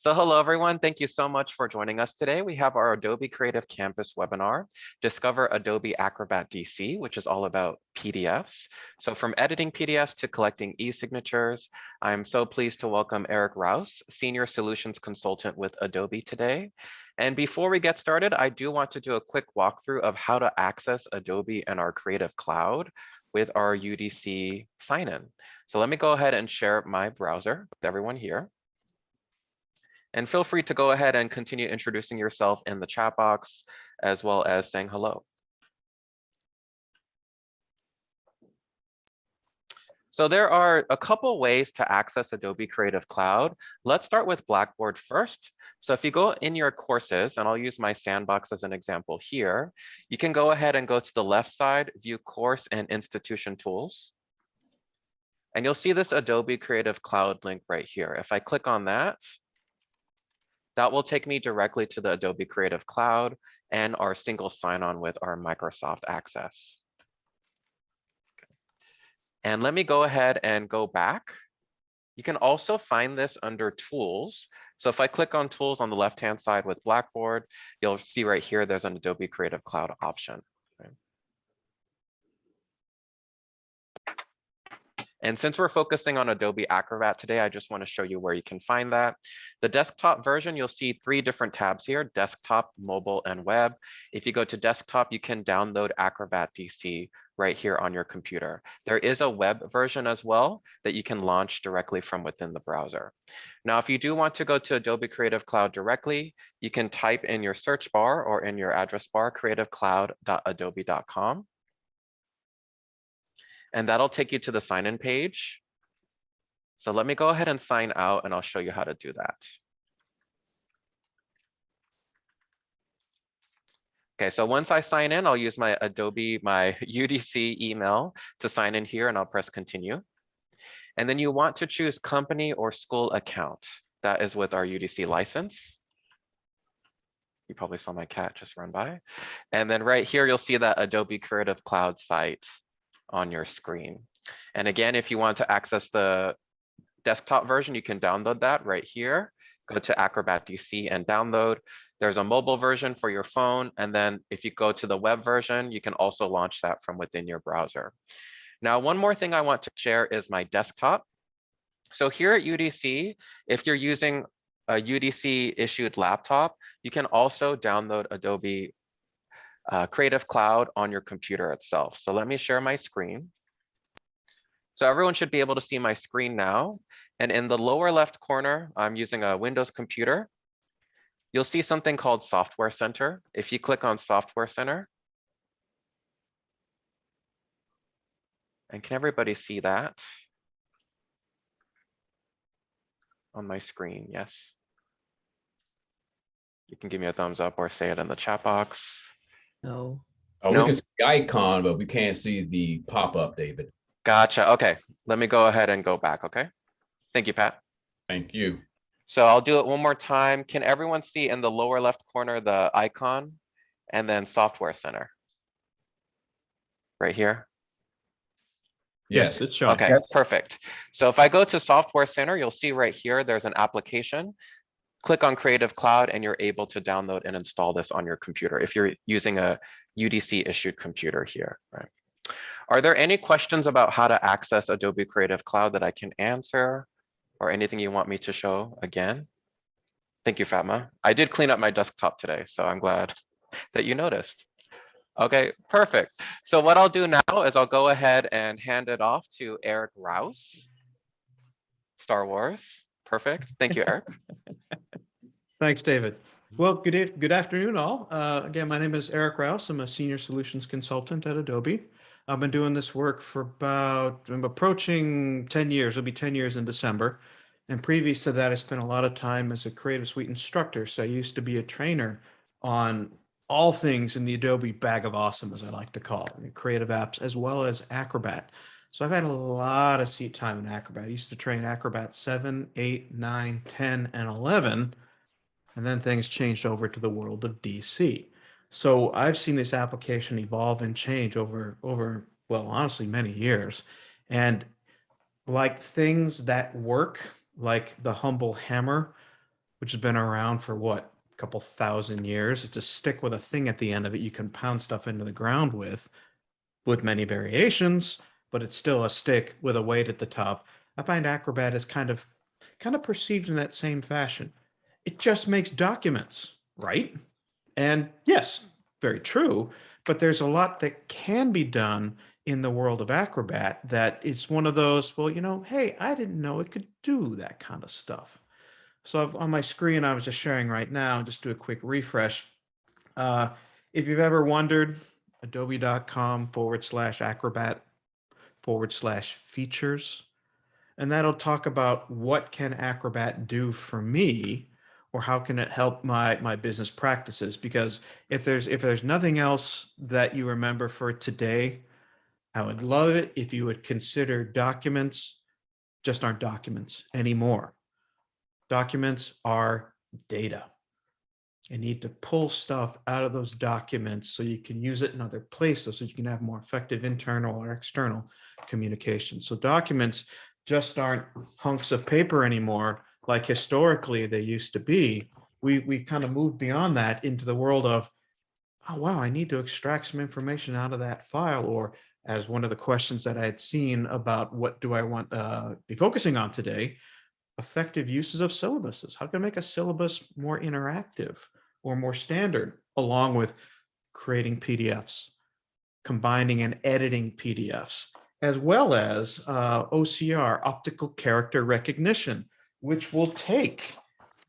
So hello, everyone. Thank you so much for joining us today. We have our Adobe Creative Campus webinar, Discover Adobe Acrobat DC, which is all about PDFs. So from editing PDFs to collecting e-signatures, I'm so pleased to welcome Eric Rowse, Senior Solutions Consultant with Adobe today. And before we get started, I do want to do a quick walkthrough of how to access Adobe and our Creative Cloud with our UDC sign-in. So let me go ahead and share my browser with everyone here. And feel free to go ahead and continue introducing yourself in the chat box, as well as saying hello. So there are a couple ways to access Adobe Creative Cloud. Let's start with Blackboard first. So if you go in your courses, and I'll use my sandbox as an example here, you can go ahead and go to the left side, view course and institution tools. And you'll see this Adobe Creative Cloud link right here. If I click on that, that will take me directly to the Adobe Creative Cloud and our single sign-on with our Microsoft Access. And let me go ahead and go back. You can also find this under Tools. So if I click on Tools on the left-hand side with Blackboard, you'll see right here, there's an Adobe Creative Cloud option. And since we're focusing on Adobe Acrobat today, I just want to show you where you can find that. The desktop version, you'll see 3 different tabs here: desktop, mobile, and web. If you go to desktop, you can download Acrobat DC right here on your computer. There is a web version as well that you can launch directly from within the browser. Now, if you do want to go to Adobe Creative Cloud directly, you can type in your search bar or in your address bar, creativecloud.adobe.com. And that'll take you to the sign-in page. So let me go ahead and sign out, and I'll show you how to do that. Okay, so once I sign in, I'll use my UDC email to sign in here, and I'll press continue. And then you want to choose company or school account. That is with our UDC license. You probably saw my cat just run by. And then right here, you'll see that Adobe Creative Cloud site on your screen. And again, if you want to access the desktop version, you can download that right here. Go to Acrobat DC and download. There's a mobile version for your phone. And then if you go to the web version, you can also launch that from within your browser. Now, one more thing I want to share is my desktop. So here at UDC, if you're using a UDC issued laptop, you can also download Adobe Creative Cloud on your computer itself. So let me share my screen. So everyone should be able to see my screen now. And in the lower left corner, I'm using a Windows computer. You'll see something called Software Center. If you click on Software Center, and can everybody see that on my screen? Yes. You can give me a thumbs up or say it in the chat box. No. Oh, No? we can see the icon, but we can't see the pop-up, David. Gotcha. Okay, let me go ahead and go back, okay? Thank you, Pat. Thank you. So I'll do it one more time. Can everyone see in the lower left corner the icon and then Software Center? Right here? Yes. It's showing. Okay, Yes. perfect. So if I go to Software Center, you'll see right here, there's an application. Click on Creative Cloud and you're able to download and install this on your computer if you're using a UDC issued computer here, right? Are there any questions about how to access Adobe Creative Cloud that I can answer, or anything you want me to show again? Thank you, Fatma. I did clean up my desktop today, so I'm glad that you noticed. Okay, perfect. So what I'll do now is I'll go ahead and hand it off to Eric Rowse. Star Wars. Perfect. Thank you, Eric. Thanks, David. Well, good afternoon, all. Again, my name is Eric Rowse. I'm a senior solutions consultant at Adobe. I've been doing this work for I'm approaching 10 years. It'll be 10 years in December. And previous to that, I spent a lot of time as a Creative Suite instructor. So I used to be a trainer on all things in the Adobe bag of awesome, as I like to call it, creative apps, as well as Acrobat. So I've had a lot of seat time in Acrobat. I used to train Acrobat 7, 8, 9, 10, and 11. And then things changed over to the world of DC. So I've seen this application evolve and change over, well, honestly, many years. And like things that work, like the humble hammer, which has been around for what, a couple thousand years. It's a stick with a thing at the end of it you can pound stuff into the ground with many variations, but it's still a stick with a weight at the top. I find Acrobat is kind of perceived in that same fashion. It just makes documents, right? And yes, very true, but there's a lot that can be done in the world of Acrobat that is one of those, well, hey, I didn't know it could do that kind of stuff. So on my screen, I was just sharing right now, just do a quick refresh. If you've ever wondered, adobe.com/acrobat/features, and that'll talk about what can Acrobat do for me, or how can it help my business practices. Because if there's nothing else that you remember for today, I would love it if you would consider documents just aren't documents anymore. Documents are data. You need to pull stuff out of those documents so you can use it in other places, so you can have more effective internal or external communication. So documents just aren't hunks of paper anymore, like historically they used to be. We kind of moved beyond that into the world of, oh, wow, I need to extract some information out of that file. Or as one of the questions that I had seen about what do I want be focusing on today, effective uses of syllabuses. How can I make a syllabus more interactive or more standard, along with creating PDFs, combining and editing PDFs, as well as OCR, optical character recognition, which will take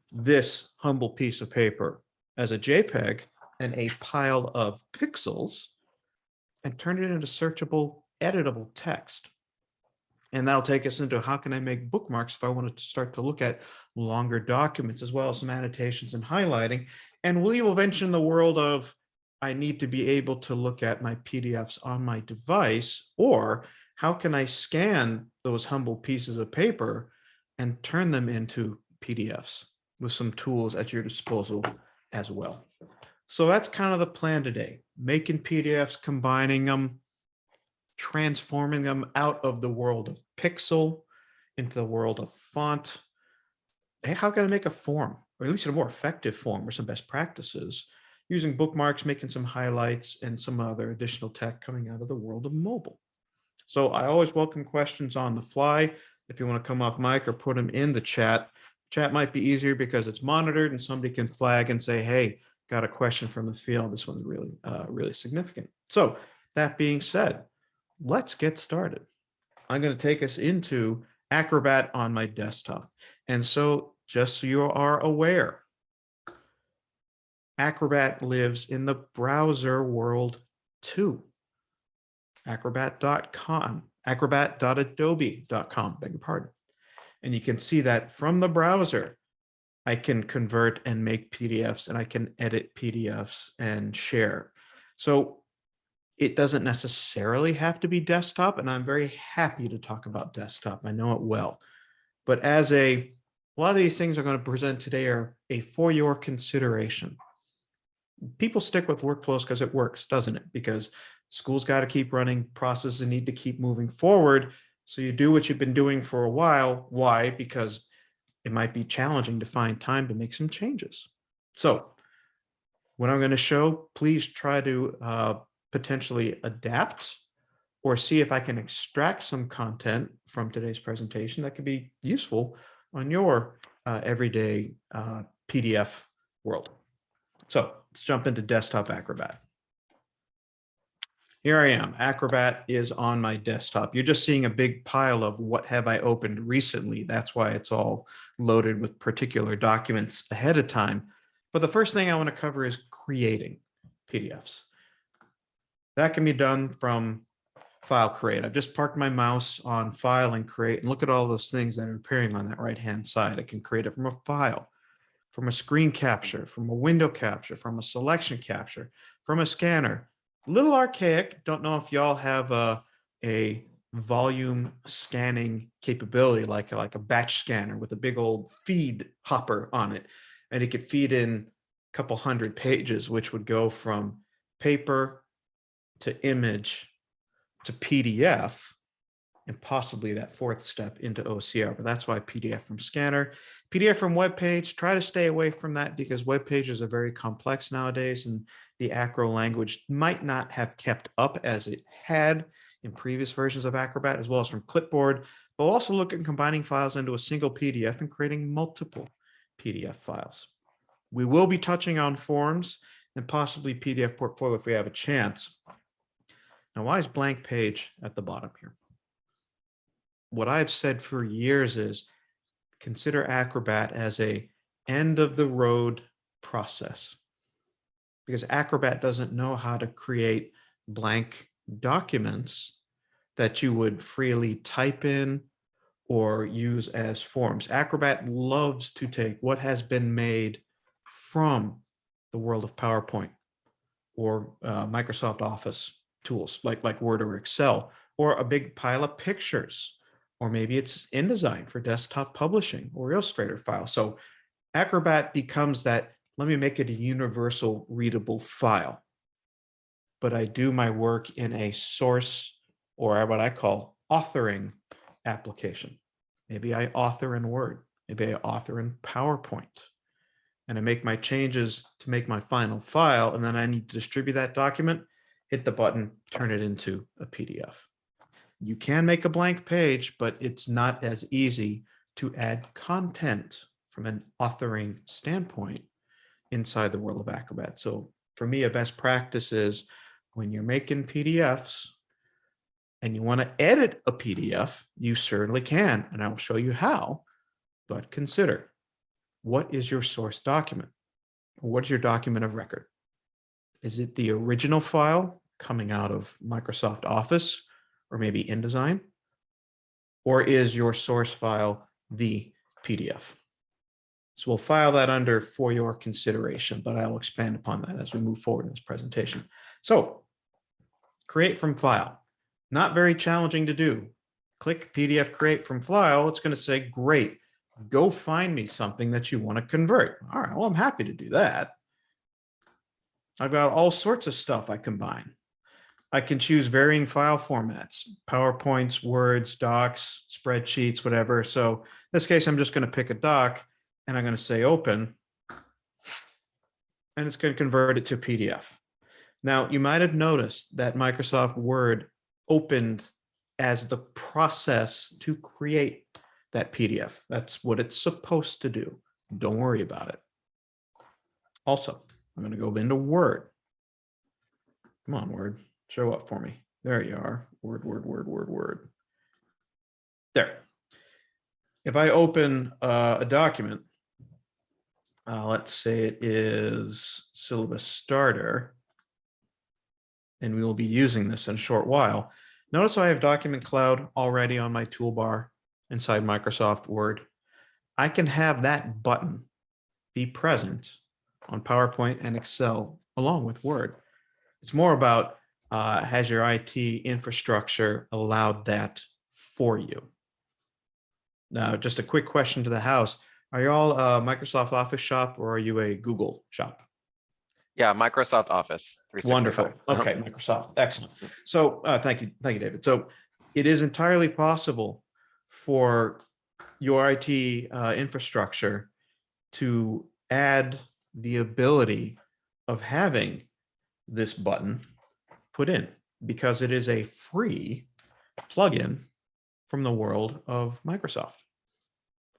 this humble piece of paper as a JPEG and a pile of pixels and turn it into searchable, editable text. And that'll take us into how can I make bookmarks if I wanted to start to look at longer documents, as well as some annotations and highlighting. And we will venture in the world of, I need to be able to look at my PDFs on my device, or how can I scan those humble pieces of paper and turn them into PDFs with some tools at your disposal as well. So that's kind of the plan today, making PDFs, combining them, transforming them out of the world of pixel into the world of font. Hey, how can I make a form, or at least a more effective form, or some best practices using bookmarks, making some highlights and some other additional tech coming out of the world of mobile. So I always welcome questions on the fly. If you want to come off mic or put them in the chat, chat might be easier because it's monitored and somebody can flag and say, hey, got a question from the field. This one's really, really significant. So that being said, let's get started. I'm going to take us into Acrobat on my desktop. And so just so you are aware, Acrobat lives in the browser world too. Acrobat.com, acrobat.adobe.com, beg your pardon. And you can see that from the browser, I can convert and make PDFs, and I can edit PDFs and share. So it doesn't necessarily have to be desktop, and I'm very happy to talk about desktop. I know it well. But as a lot of these things I'm going to present today are for your consideration. People stick with workflows because it works, doesn't it? Because school's got to keep running, processes need to keep moving forward. So you do what you've been doing for a while. Why? Because it might be challenging to find time to make some changes. So what I'm going to show, please try to potentially adapt or see if I can extract some content from today's presentation that could be useful on your everyday PDF world. So let's jump into desktop Acrobat. Here I am. Acrobat is on my desktop. You're just seeing a big pile of what have I opened recently. That's why it's all loaded with particular documents ahead of time. But the first thing I want to cover is creating PDFs. That can be done from File Create. I've just parked my mouse on File and Create, and look at all those things that are appearing on that right-hand side. I can create it from a file, from a screen capture, from a window capture, from a selection capture, from a scanner. A little archaic. Don't know if y'all have a volume scanning capability, like a batch scanner with a big old feed hopper on it. And it could feed in a couple hundred pages, which would go from paper to image to PDF and possibly that fourth step into OCR, but that's why PDF from scanner. PDF from web page, try to stay away from that because web pages are very complex nowadays, and the Acro language might not have kept up as it had in previous versions of Acrobat, as well as from clipboard. But we'll also look at combining files into a single PDF and creating multiple PDF files. We will be touching on forms and possibly PDF portfolio if we have a chance. Now, why is blank page at the bottom here? What I've said for years is consider Acrobat as a end of the road process, because Acrobat doesn't know how to create blank documents that you would freely type in or use as forms. Acrobat loves to take what has been made from the world of PowerPoint or Microsoft Office tools like Word or Excel, or a big pile of pictures, or maybe it's InDesign for desktop publishing or Illustrator file. So Acrobat becomes that, let me make it a universal readable file. But I do my work in a source or what I call authoring application. Maybe I author in Word, maybe I author in PowerPoint, and I make my changes to make my final file, and then I need to distribute that document, hit the button, turn it into a PDF. You can make a blank page, but it's not as easy to add content from an authoring standpoint inside the world of Acrobat. So for me, a best practice is when you're making PDFs and you want to edit a PDF, you certainly can, and I'll show you how, but consider, what is your source document? What is your document of record? Is it the original file coming out of Microsoft Office or maybe InDesign? Or is your source file the PDF? So we'll file that under for your consideration, but I will expand upon that as we move forward in this presentation. So create from file, not very challenging to do. Click PDF create from file. It's going to say, great, go find me something that you want to convert. All right, well, I'm happy to do that. I've got all sorts of stuff I combine. I can choose varying file formats, PowerPoints, Words, Docs, spreadsheets, whatever. So in this case, I'm just going to pick a doc and I'm going to say open, and it's going to convert it to PDF. Now, you might have noticed that Microsoft Word opened as the process to create that PDF. That's what it's supposed to do. Don't worry about it. Also, I'm going to go into Word. Come on, Word. Show up for me. There you are. Word, Word, Word, Word, Word. There. If I open a document, let's say it is syllabus starter, and we will be using this in a short while. Notice I have Document Cloud already on my toolbar inside Microsoft Word. I can have that button be present on PowerPoint and Excel along with Word. It's more about has your IT infrastructure allowed that for you? Now, just a quick question to the house. Are you all a Microsoft Office shop or are you a Google shop? Yeah, Microsoft Office 365. Wonderful. Okay, Microsoft. Excellent. So thank you, David. So it is entirely possible for your IT infrastructure to add the ability of having this button put in, because it is a free plugin from the world of Microsoft.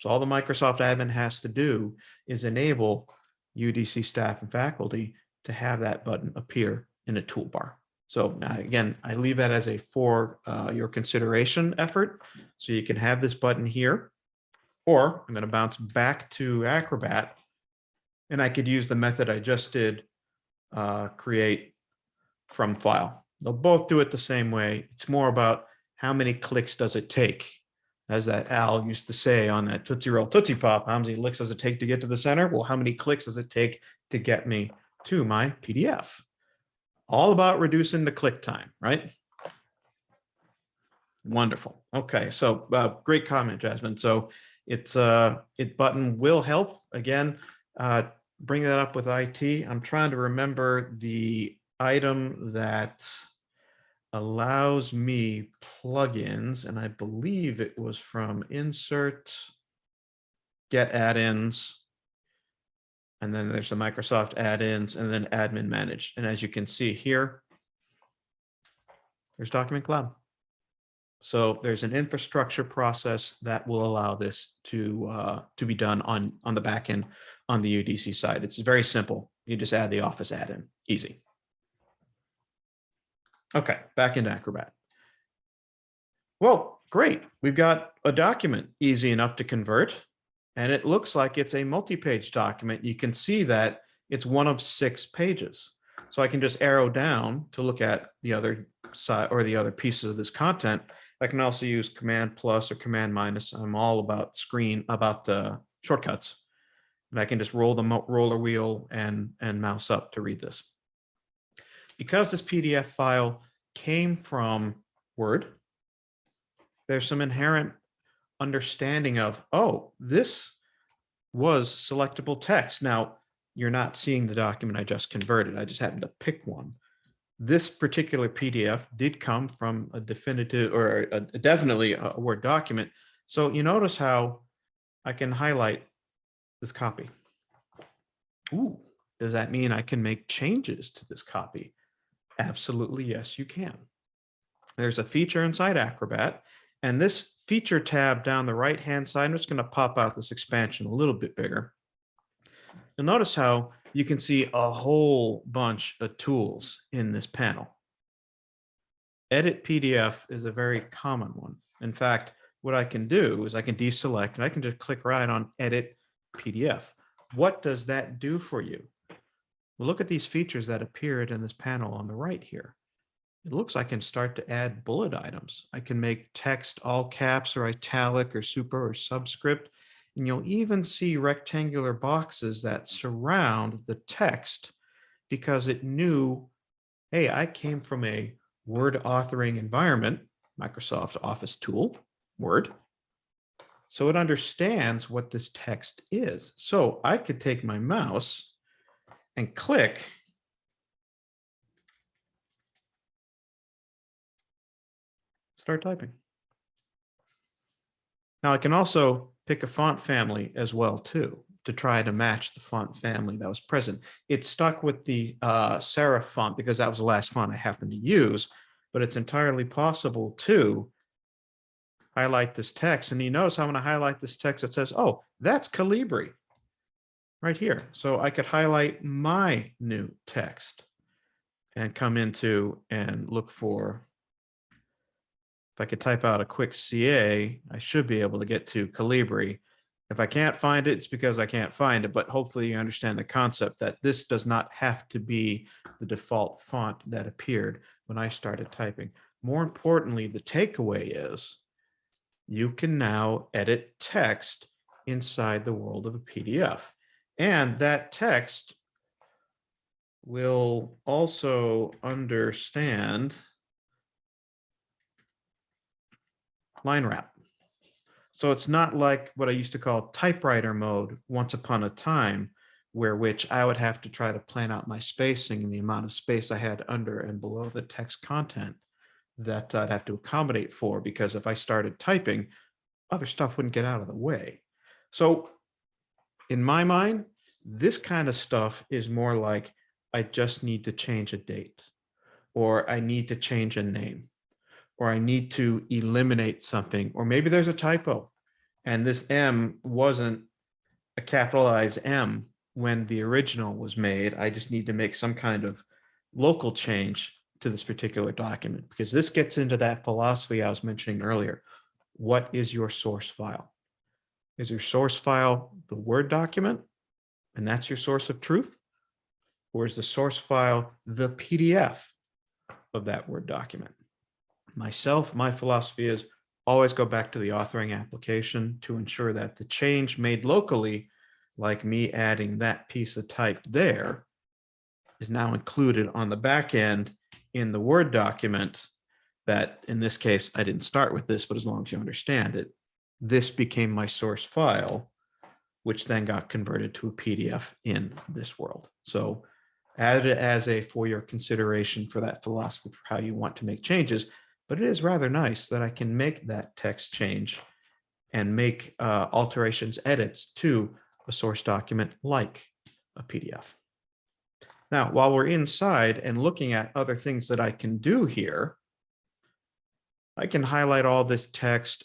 So all the Microsoft admin has to do is enable UDC staff and faculty to have that button appear in a toolbar. So again, I leave that as a for your consideration effort. So you can have this button here, or I'm going to bounce back to Acrobat, and I could use the method I just did, create from file. They'll both do it the same way. It's more about how many clicks does it take, as that Al used to say on that Tootsie Roll Tootsie Pop. How many licks does it take to get to the center? Well, how many clicks does it take to get me to my PDF? All about reducing the click time, right? Wonderful. Okay, so great comment, Jasmine. So it's it button will help. Again, bring that up with IT. I'm trying to remember the item that allows me plugins, and I believe it was from Insert, Get Add-ins, and then there's the Microsoft add-ins, and then Admin Manage. And as you can see here, there's Document Cloud. So there's an infrastructure process that will allow this to be done on the back end on the UDC side. It's very simple. You just add the Office add-in, easy. Okay, back into Acrobat. Well, great. We've got a document easy enough to convert, and it looks like it's a multi-page document. You can see that it's one of 6 pages. So I can just arrow down to look at the other side or the other pieces of this content. I can also use Command plus or Command minus. I'm all about the shortcuts. And I can just roll the roller wheel and mouse up to read this. Because this PDF file came from Word, there's some inherent understanding of, oh, this was selectable text. Now, you're not seeing the document I just converted. I just happened to pick one. This particular PDF did come from a definitive or definitely a Word document. So you notice how I can highlight this copy. Ooh, does that mean I can make changes to this copy? Absolutely, yes, you can. There's a feature inside Acrobat, and this feature tab down the right-hand side, I'm just going to pop out this expansion a little bit bigger. You'll notice how you can see a whole bunch of tools in this panel. Edit PDF is a very common one. In fact, what I can do is I can deselect and I can just click right on Edit PDF. What does that do for you? Well, look at these features that appeared in this panel on the right here. It looks like I can start to add bullet items. I can make text all caps or italic or super or subscript. And you'll even see rectangular boxes that surround the text because it knew, hey, I came from a Word authoring environment, Microsoft Office tool, Word. So it understands what this text is. So I could take my mouse and click start typing. Now I can also pick a font family as well too, to try to match the font family that was present. It stuck with the serif font because that was the last font I happened to use, but it's entirely possible to highlight this text. And you notice how when I highlight this text, it says, oh, that's Calibri right here. So I could highlight my new text and come into and look for, if I could type out a quick CA, I should be able to get to Calibri. If I can't find it, it's because I can't find it, but hopefully you understand the concept that this does not have to be the default font that appeared when I started typing. More importantly, the takeaway is you can now edit text inside the world of a PDF. And that text will also understand line wrap. So it's not like what I used to call typewriter mode once upon a time, where which I would have to try to plan out my spacing and the amount of space I had under and below the text content that I'd have to accommodate for, because if I started typing, other stuff wouldn't get out of the way. So in my mind, this kind of stuff is more like I just need to change a date, or I need to change a name, or I need to eliminate something, or maybe there's a typo and this M wasn't a capitalized M when the original was made. I just need to make some kind of local change to this particular document, because this gets into that philosophy I was mentioning earlier. What is your source file? Is your source file the Word document, and that's your source of truth? Or is the source file the PDF of that Word document? Myself, my philosophy is always go back to the authoring application to ensure that the change made locally, like me adding that piece of type there, is now included on the back end in the Word document that, in this case, I didn't start with this, but as long as you understand it, this became my source file, which then got converted to a PDF in this world. So add it as for your consideration for that philosophy for how you want to make changes. But it is rather nice that I can make that text change and make alterations, edits to a source document like a PDF. Now, while we're inside and looking at other things that I can do here, I can highlight all this text.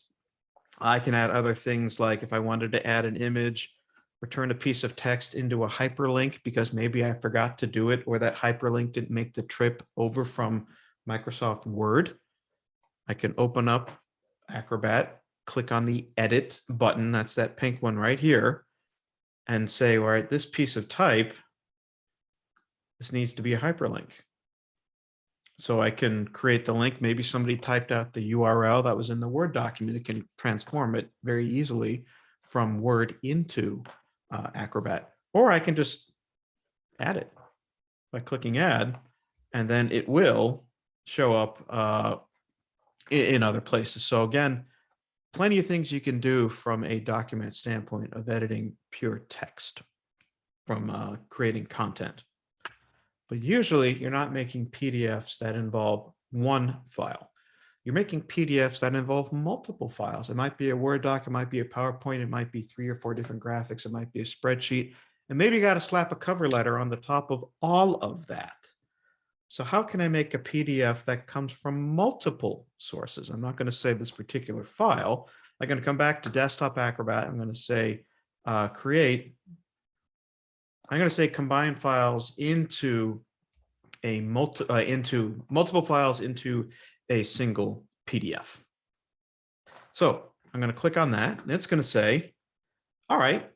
I can add other things like if I wanted to add an image, return a piece of text into a hyperlink because maybe I forgot to do it or that hyperlink didn't make the trip over from Microsoft Word. I can open up Acrobat, click on the edit button, that's that pink one right here, and say, all right, this piece of type, this needs to be a hyperlink. So I can create the link. Maybe somebody typed out the URL that was in the Word document. It can transform it very easily from Word into Acrobat. Or I can just add it by clicking add, and then it will show up in other places. So again, plenty of things you can do from a document standpoint of editing pure text from creating content. But usually you're not making PDFs that involve one file. You're making PDFs that involve multiple files. It might be a Word doc, it might be a PowerPoint, it might be 3 or 4 different graphics, it might be a spreadsheet, and maybe you got to slap a cover letter on the top of all of that. So how can I make a PDF that comes from multiple sources? I'm not going to say this particular file. I'm going to come back to Desktop Acrobat. I'm going to say create. I'm going to say combine files into multiple files into a single PDF. So I'm going to click on that, and it's going to say, all right,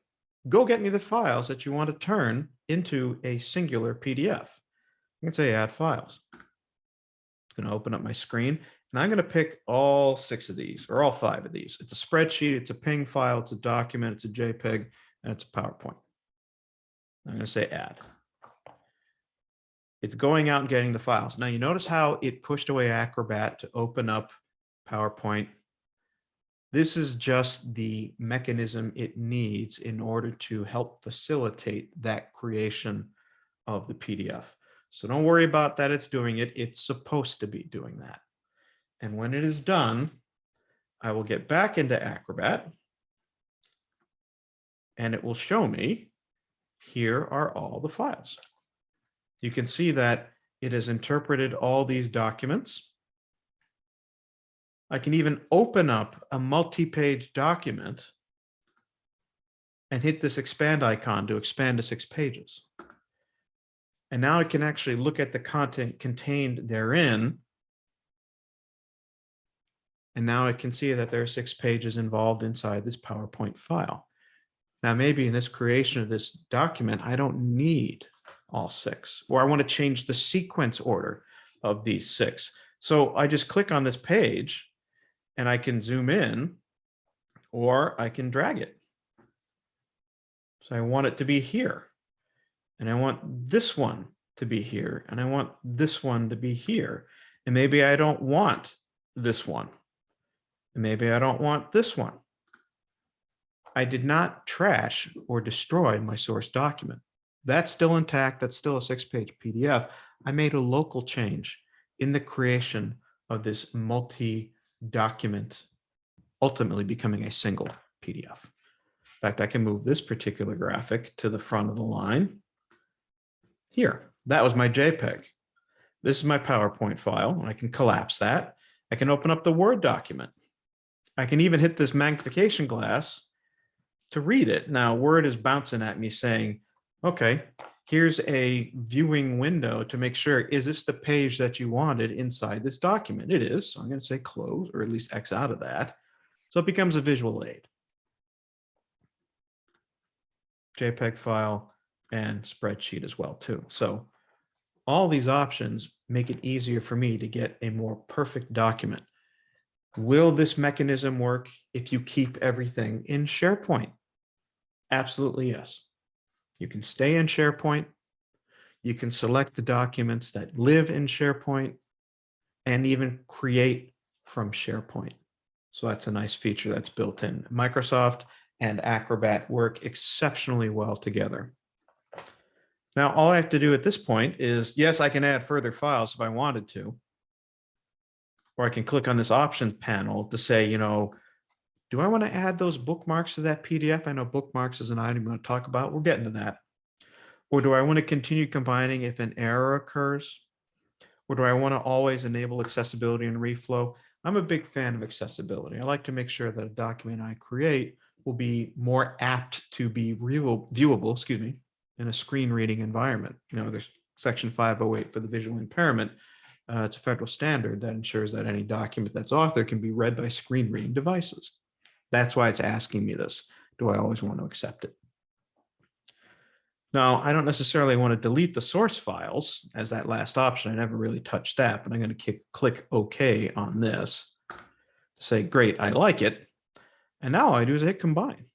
go get me the files that you want to turn into a singular PDF. I can say add files. It's going to open up my screen, and I'm going to pick all 6 of these, or all 5 of these. It's a spreadsheet, it's a PNG file, it's a document, it's a JPEG, and it's a PowerPoint. I'm going to say add. It's going out and getting the files. Now you notice how it pushed away Acrobat to open up PowerPoint. This is just the mechanism it needs in order to help facilitate that creation of the PDF. So don't worry about that it's doing it. It's supposed to be doing that. And when it is done, I will get back into Acrobat and it will show me here are all the files. You can see that it has interpreted all these documents. I can even open up a multi-page document and hit this expand icon to expand to 6 pages. And now I can actually look at the content contained therein. And now I can see that there are 6 pages involved inside this PowerPoint file. Now, maybe in this creation of this document, I don't need all 6, or I want to change the sequence order of these 6. So I just click on this page and I can zoom in, or I can drag it. So I want it to be here, and I want this one to be here, and I want this one to be here. And maybe I don't want this one, and maybe I don't want this one. I did not trash or destroy my source document. That's still intact. That's still a 6-page PDF. I made a local change in the creation of this multi-document, ultimately becoming a single PDF. In fact, I can move this particular graphic to the front of the line. Here, that was my JPEG. This is my PowerPoint file. I can collapse that. I can open up the Word document. I can even hit this magnification glass to read it. Now, Word is bouncing at me saying, okay, here's a viewing window to make sure, is this the page that you wanted inside this document? It is. So I'm going to say close, or at least X out of that. So it becomes a visual aid. JPEG file and spreadsheet as well, too. So all these options make it easier for me to get a more perfect document. Will this mechanism work if you keep everything in SharePoint? Absolutely, yes. You can stay in SharePoint. You can select the documents that live in SharePoint and even create from SharePoint. So that's a nice feature that's built in. Microsoft and Acrobat work exceptionally well together. Now, all I have to do at this point is, yes, I can add further files if I wanted to. Or I can click on this options panel to say, do I want to add those bookmarks to that PDF? I know bookmarks is an item I'm going to talk about. We'll get into that. Or do I want to continue combining if an error occurs? Or do I want to always enable accessibility and reflow? I'm a big fan of accessibility. I like to make sure that a document I create will be more apt to be viewable, in a screen reading environment. There's Section 508 for the visual impairment. It's a federal standard that ensures that any document that's authored can be read by screen reading devices. That's why it's asking me this. Do I always want to accept it? Now, I don't necessarily want to delete the source files as that last option. I never really touched that, but I'm going to click OK on this to say, great, I like it. And now all I do is hit combine.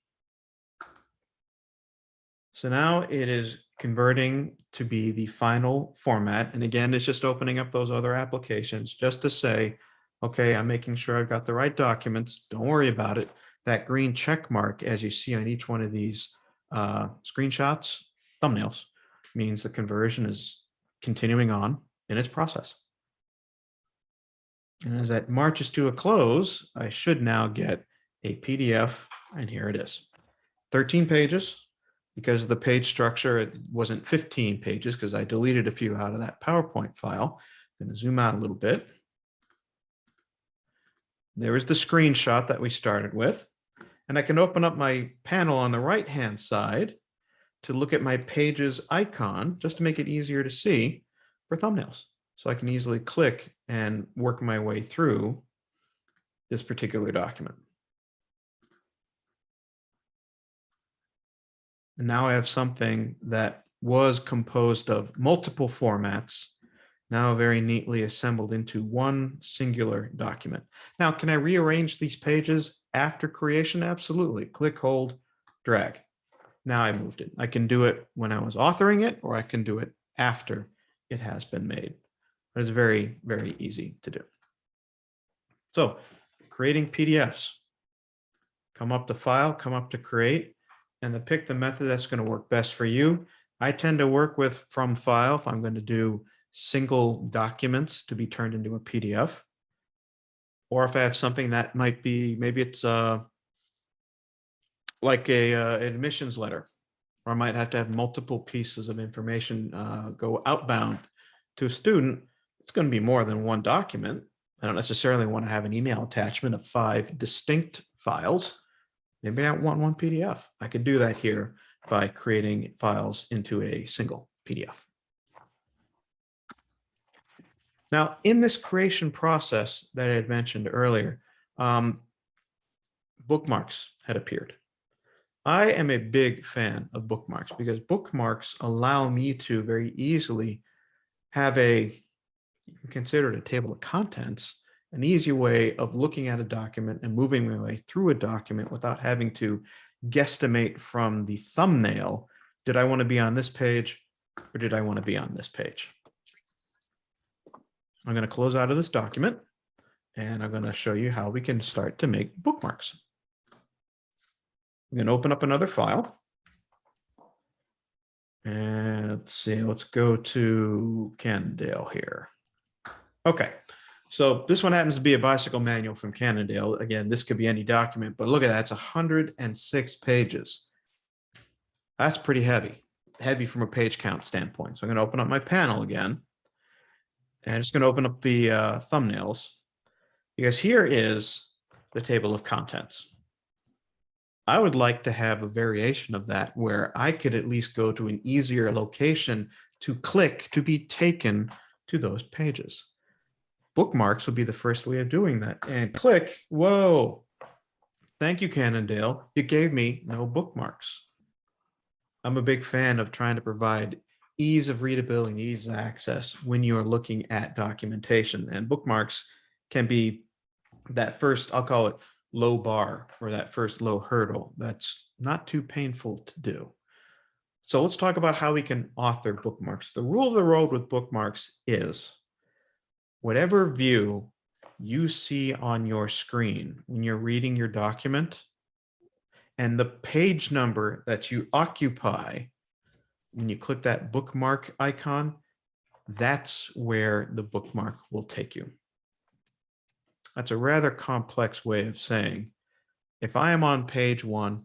So now it is converting to be the final format. And again, it's just opening up those other applications just to say, okay, I'm making sure I've got the right documents. Don't worry about it. That green check mark, as you see on each one of these screenshots, thumbnails, means the conversion is continuing on in its process. And as that marches to a close, I should now get a PDF, and here it is. 13 pages. Because of the page structure, it wasn't 15 pages because I deleted a few out of that PowerPoint file. I'm going to zoom out a little bit. There is the screenshot that we started with. And I can open up my panel on the right-hand side to look at my pages icon, just to make it easier to see for thumbnails. So I can easily click and work my way through this particular document. And now I have something that was composed of multiple formats, now very neatly assembled into one singular document. Now, can I rearrange these pages after creation? Absolutely. Click, hold, drag. Now I moved it. I can do it when I was authoring it, or I can do it after it has been made. But it's very, very easy to do. So, creating PDFs. Come up to File, come up to Create, and pick the method that's going to work best for you. I tend to work with from file if I'm going to do single documents to be turned into a PDF. Or if I have something that might be, maybe it's like an admissions letter, or I might have to have multiple pieces of information go outbound to a student. It's going to be more than one document. I don't necessarily want to have an email attachment of 5 distinct files. Maybe I want one PDF. I could do that here by creating files into a single PDF. Now, in this creation process that I had mentioned earlier, bookmarks had appeared. I am a big fan of bookmarks because bookmarks allow me to very easily have you can consider it a table of contents, an easy way of looking at a document and moving my way through a document without having to guesstimate from the thumbnail, did I want to be on this page or did I want to be on this page? I'm going to close out of this document and I'm going to show you how we can start to make bookmarks. I'm going to open up another file. And let's see, let's go to Cannondale here. Okay, so this one happens to be a bicycle manual from Cannondale. Again, this could be any document, but look at that, it's 106 pages. That's pretty heavy from a page count standpoint. So I'm going to open up my panel again. And I'm just going to open up the thumbnails, because here is the table of contents. I would like to have a variation of that where I could at least go to an easier location to click to be taken to those pages. Bookmarks would be the first way of doing that. And click, whoa, thank you, Cannondale. You gave me no bookmarks. I'm a big fan of trying to provide ease of readability and ease of access when you are looking at documentation. And bookmarks can be that first, I'll call it low bar, or that first low hurdle. That's not too painful to do. So let's talk about how we can author bookmarks. The rule of the road with bookmarks is whatever view you see on your screen when you're reading your document and the page number that you occupy when you click that bookmark icon, that's where the bookmark will take you. That's a rather complex way of saying, if I am on page 1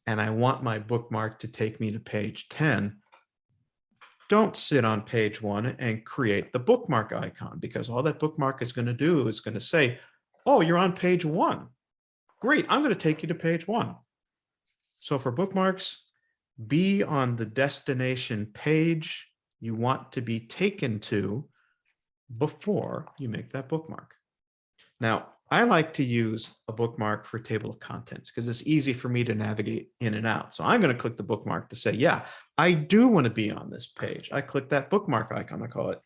and I want my bookmark to take me to page 10, don't sit on page 1 and create the bookmark icon, because all that bookmark is going to do is going to say, oh, you're on page 1. Great, I'm going to take you to page 1. So for bookmarks, be on the destination page you want to be taken to before you make that bookmark. Now, I like to use a bookmark for table of contents because it's easy for me to navigate in and out. So I'm going to click the bookmark to say, yeah, I do want to be on this page. I click that bookmark icon. I call it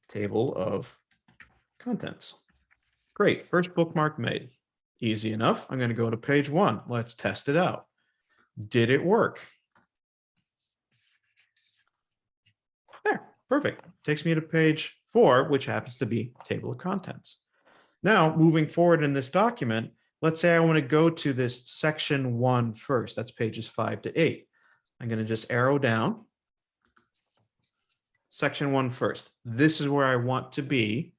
table of contents. Great. First bookmark made. Easy enough. I'm going to go to page 1. Let's test it out. Did it work? There. Perfect. Takes me to page 4, which happens to be table of contents. Now, moving forward in this document, let's say I want to go to this section 1 first. That's pages 5 to 8. I'm going to just arrow down. Section 1 first. This is where I want to be.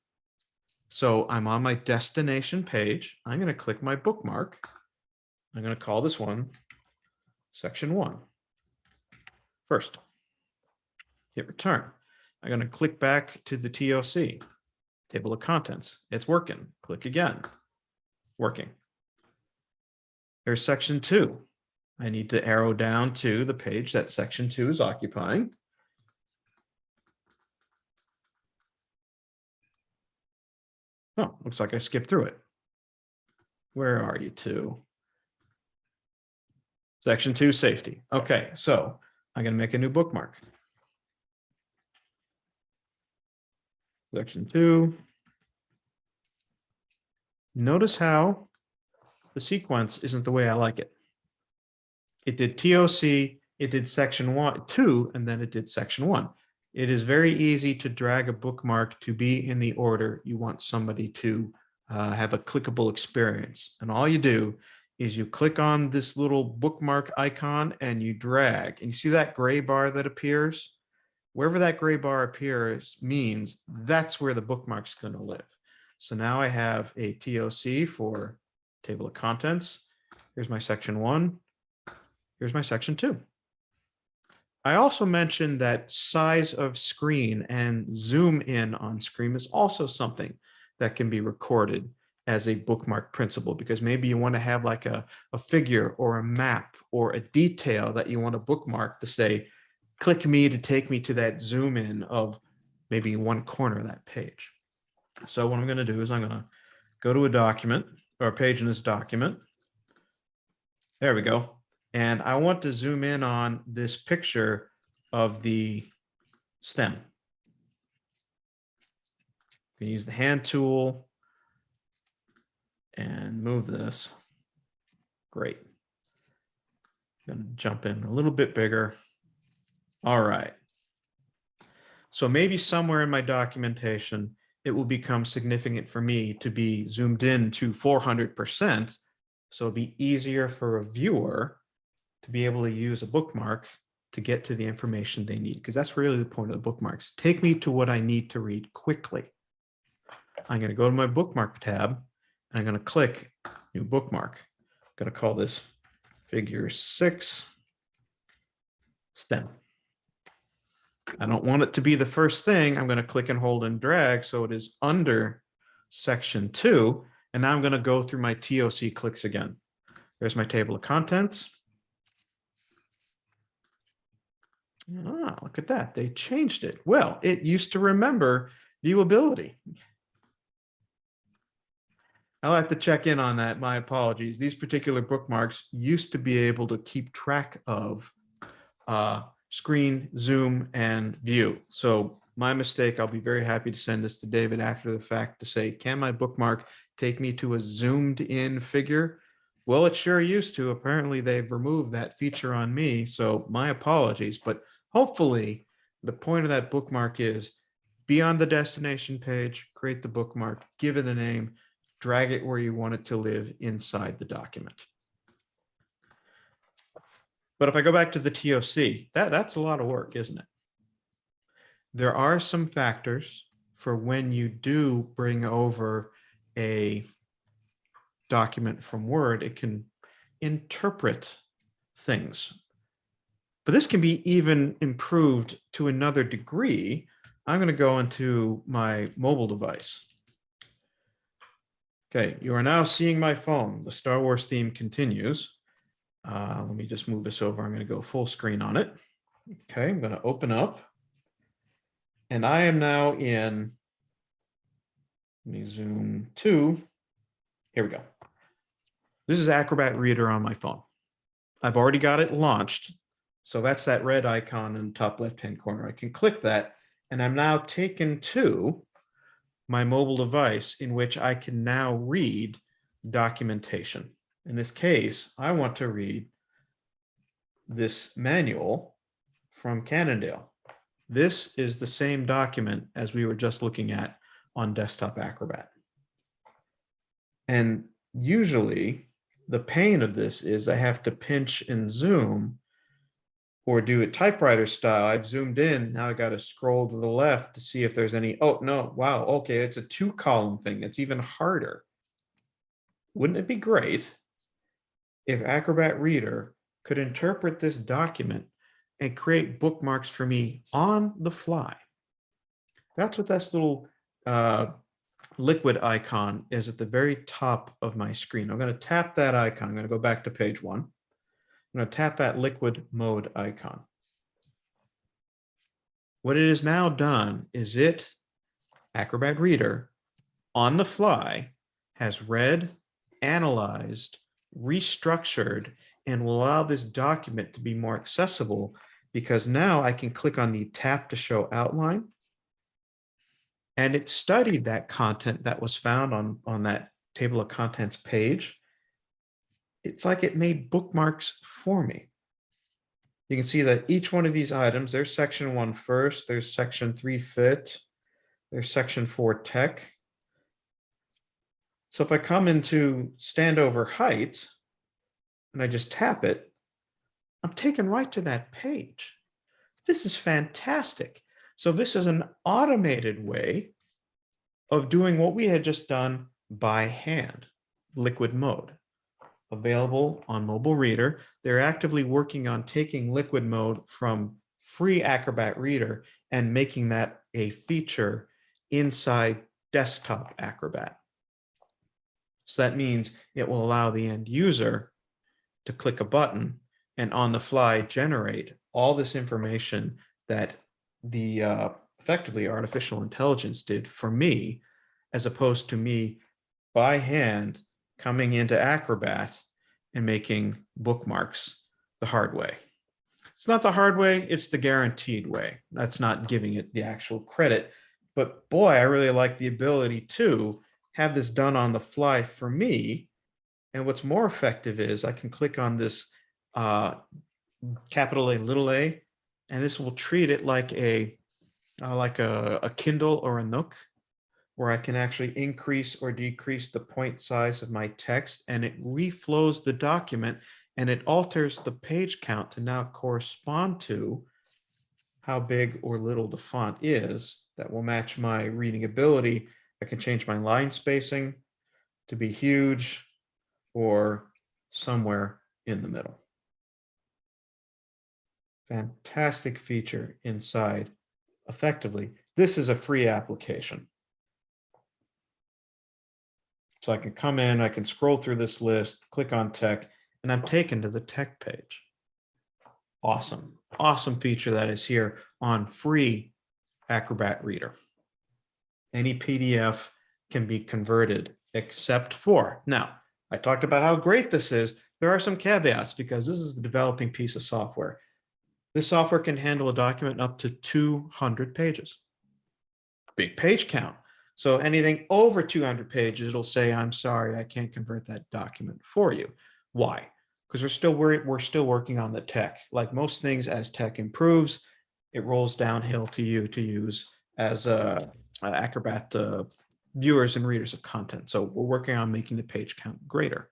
So I'm on my destination page. I'm going to click my bookmark. I'm going to call this one section 1. First, hit return. I'm going to click back to the TOC. Table of contents. It's working. Click again. Working. There's section 2. I need to arrow down to the page that section 2 is occupying. Oh, looks like I skipped through it. Where are you 2? Section 2, safety. Okay, so I'm going to make a new bookmark. Section 2. Notice how the sequence isn't the way I like it. It did TOC, it did section 2, and then it did section 1. It is very easy to drag a bookmark to be in the order you want somebody to have a clickable experience. And all you do is you click on this little bookmark icon and you drag. And you see that gray bar that appears? Wherever that gray bar appears means that's where the bookmark's going to live. So now I have a TOC for table of contents. Here's my section 1. Here's my section 2. I also mentioned that size of screen and zoom in on screen is also something that can be recorded as a bookmark principle, because maybe you want to have like a figure or a map or a detail that you want to bookmark to say, click me to take me to that zoom in of maybe one corner of that page. So what I'm going to do is I'm going to go to a document or a page in this document. There we go. And I want to zoom in on this picture of the stem. You can use the hand tool and move this. Great. I'm going to jump in a little bit bigger. All right. So maybe somewhere in my documentation, it will become significant for me to be zoomed in to 400%. So it'll be easier for a viewer to be able to use a bookmark to get to the information they need, because that's really the point of the bookmarks. Take me to what I need to read quickly. I'm going to go to my bookmark tab, and I'm going to click new bookmark. I'm going to call this figure 6 stem. I don't want it to be the first thing. I'm going to click and hold and drag so it is under section 2. And now I'm going to go through my TOC clicks again. There's my table of contents. Ah, look at that. They changed it. Well, it used to remember viewability. I'll have to check in on that. My apologies. These particular bookmarks used to be able to keep track of screen, zoom, and view. So my mistake. I'll be very happy to send this to David after the fact to say, can my bookmark take me to a zoomed in figure? Well, it sure used to. Apparently they've removed that feature on me. So my apologies, but hopefully the point of that bookmark is be on the destination page, create the bookmark, give it a name, drag it where you want it to live inside the document. But if I go back to the TOC, that's a lot of work, isn't it? There are some factors for when you do bring over a document from Word, it can interpret things. But this can be even improved to another degree. I'm going to go into my mobile device. Okay, you are now seeing my phone. The Star Wars theme continues. Let me just move this over. I'm going to go full screen on it. Okay, I'm going to open up. And I am now in, let me zoom to, here we go. This is Acrobat Reader on my phone. I've already got it launched. So that's that red icon in the top left-hand corner. I can click that, and I'm now taken to my mobile device in which I can now read documentation. In this case, I want to read this manual from Cannondale. This is the same document as we were just looking at on Desktop Acrobat. And usually the pain of this is I have to pinch and zoom or do it typewriter style. I've zoomed in, now I got to scroll to the left to see if there's any, oh no, wow, okay, it's a 2-column thing. It's even harder. Wouldn't it be great if Acrobat Reader could interpret this document and create bookmarks for me on the fly? That's what this little liquid icon is at the very top of my screen. I'm going to tap that icon. I'm going to go back to page 1. I'm going to tap that liquid mode icon. What it has now done is Acrobat Reader, on the fly, has read, analyzed, restructured, and will allow this document to be more accessible because now I can click on the tap to show outline. And it studied that content that was found on that table of contents page. It's like it made bookmarks for me. You can see that each one of these items, there's section 1 first, there's section 3 fit, there's section 4 tech. So if I come into stand over height and I just tap it, I'm taken right to that page. This is fantastic. So this is an automated way of doing what we had just done by hand, liquid mode. Available on mobile reader. They're actively working on taking liquid mode from free Acrobat Reader and making that a feature inside Desktop Acrobat. So that means it will allow the end user to click a button and on the fly generate all this information that the effectively artificial intelligence did for me, as opposed to me by hand coming into Acrobat and making bookmarks the hard way. It's not the hard way, it's the guaranteed way. That's not giving it the actual credit. But boy, I really like the ability to have this done on the fly for me. And what's more effective is I can click on this capital A, little a, and this will treat it like a Kindle or a Nook, where I can actually increase or decrease the point size of my text, and it reflows the document and it alters the page count to now correspond to how big or little the font is. That will match my reading ability. I can change my line spacing to be huge or somewhere in the middle. Fantastic feature inside. Effectively, this is a free application. So I can come in, I can scroll through this list, click on tech, and I'm taken to the tech page. Awesome, awesome feature that is here on free Acrobat Reader. Any PDF can be converted except for, now, I talked about how great this is. There are some caveats because this is the developing piece of software. This software can handle a document up to 200 pages. Big page count. So anything over 200 pages, it'll say, I'm sorry, I can't convert that document for you. Why? Because we're still working on the tech. Like most things, as tech improves, it rolls downhill to you to use as Acrobat viewers and readers of content. So we're working on making the page count greater.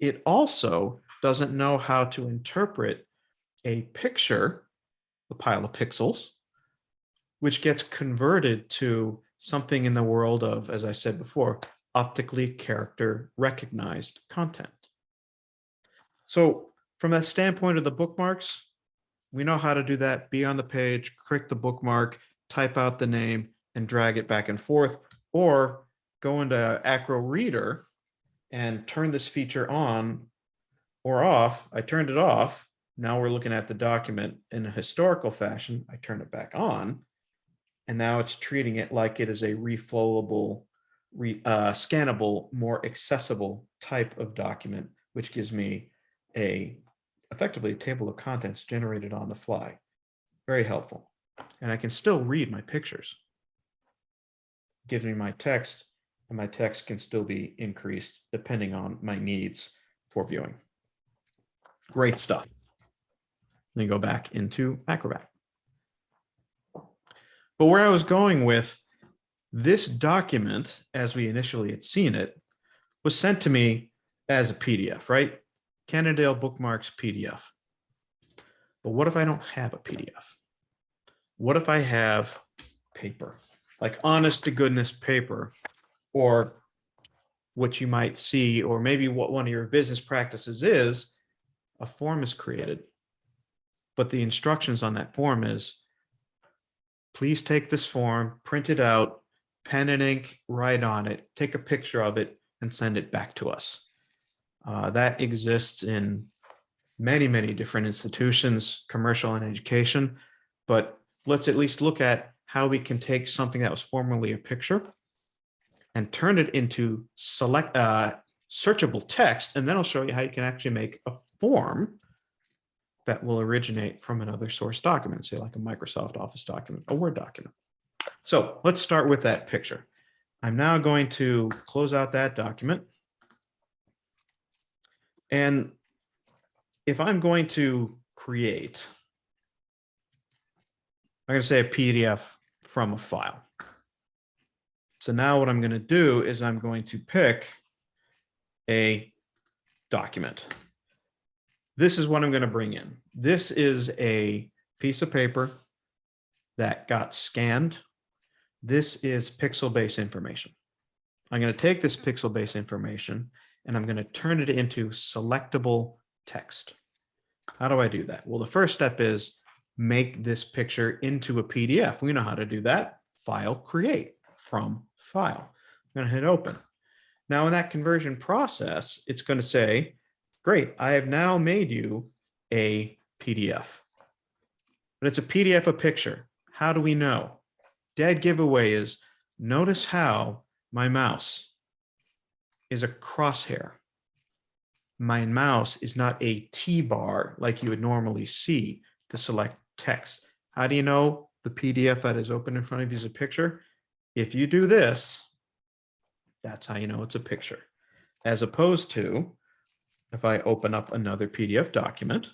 it also doesn't know how to interpret a picture, a pile of pixels, which gets converted to something in the world of, as I said before, optically character recognized content. So from that standpoint of the bookmarks, we know how to do that. Be on the page, click the bookmark, type out the name, and drag it back and forth, or go into Acro Reader and turn this feature on or off. I turned it off. Now we're looking at the document in a historical fashion. I turn it back on, and now it's treating it like it is a reflowable, scannable, more accessible type of document, which gives me effectively a table of contents generated on the fly. Very helpful. And I can still read my pictures. It gives me my text, and my text can still be increased depending on my needs for viewing. Great stuff. Let me go back into Acrobat. But where I was going with this document, as we initially had seen it, was sent to me as a PDF, right? Cannondale Bookmarks PDF. But what if I don't have a PDF? What if I have paper, like honest to goodness paper, or what you might see, or maybe what one of your business practices is, a form is created, but the instructions on that form is, please take this form, print it out, pen and ink, write on it, take a picture of it, and send it back to us. That exists in many, many different institutions, commercial and education, but let's at least look at how we can take something that was formerly a picture and turn it into searchable text, and then I'll show you how you can actually make a form that will originate from another source document, say like a Microsoft Office document, a Word document. So let's start with that picture. I'm now going to close out that document. And if I'm going to create, I'm going to say a PDF from a file. So now what I'm going to do is I'm going to pick a document. This is what I'm going to bring in. This is a piece of paper that got scanned. This is pixel-based information. I'm going to take this pixel-based information and I'm going to turn it into selectable text. How do I do that? Well, the first step is make this picture into a PDF. We know how to do that. File, create, from file. I'm going to hit open. Now in that conversion process, it's going to say, great, I have now made you a PDF. But it's a PDF, a picture. How do we know? Dead giveaway is, notice how my mouse is a crosshair. My mouse is not a T-bar like you would normally see to select text. How do you know the PDF that is open in front of you is a picture? If you do this, that's how you know it's a picture. As opposed to, if I open up another PDF document,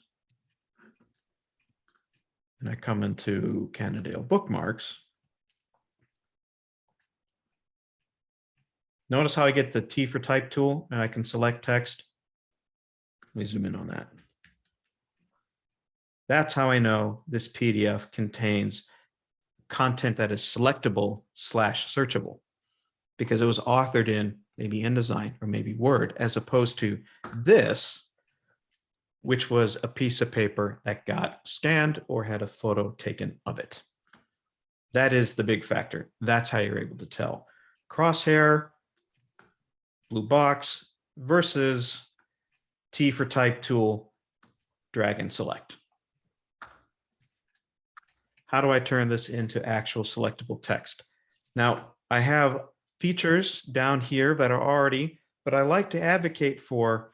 and I come into Cannondale Bookmarks, notice how I get the T for type tool and I can select text. Let me zoom in on that. That's how I know this PDF contains content that is selectable / searchable, because it was authored in maybe InDesign or maybe Word, as opposed to this, which was a piece of paper that got scanned or had a photo taken of it. That is the big factor. That's how you're able to tell. Crosshair, blue box versus T for type tool, drag and select. How do I turn this into actual selectable text? Now, I have features down here that are already, but I like to advocate for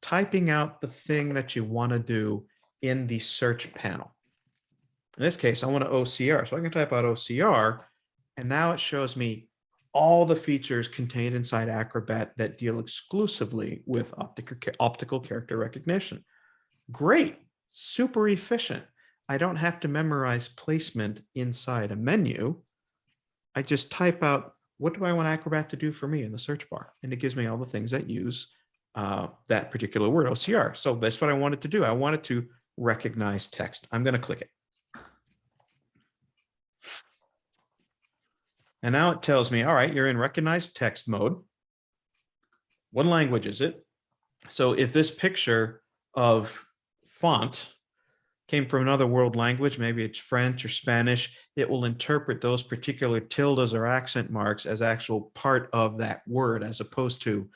typing out the thing that you want to do in the search panel. In this case, I want to OCR, so I can type out OCR, and now it shows me all the features contained inside Acrobat that deal exclusively with optical character recognition. Great, super efficient. I don't have to memorize placement inside a menu. I just type out, what do I want Acrobat to do for me in the search bar? And it gives me all the things that use that particular word, OCR. So that's what I wanted to do. I wanted to recognize text. I'm going to click it. And now it tells me, all right, you're in recognize text mode. What language is it? So if this picture of font came from another world language, maybe it's French or Spanish, it will interpret those particular tildes or accent marks as actual part of that word, as opposed to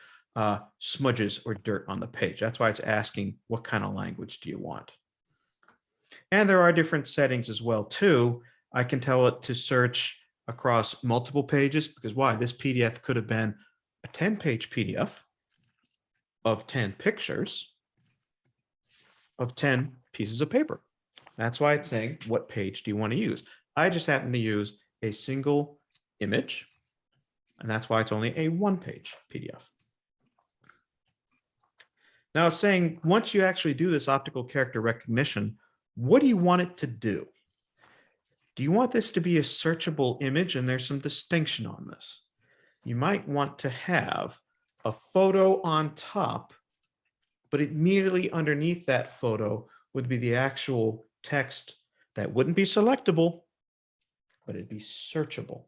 smudges or dirt on the page. That's why it's asking, what kind of language do you want? And there are different settings as well, too. I can tell it to search across multiple pages, because why? This PDF could have been a 10-page PDF of 10 pictures of 10 pieces of paper. That's why it's saying, what page do you want to use? I just happen to use a single image, and that's why it's only a one-page PDF. Now it's saying, once you actually do this optical character recognition, what do you want it to do? Do you want this to be a searchable image? And there's some distinction on this. You might want to have a photo on top, but immediately underneath that photo would be the actual text that wouldn't be selectable, but it'd be searchable.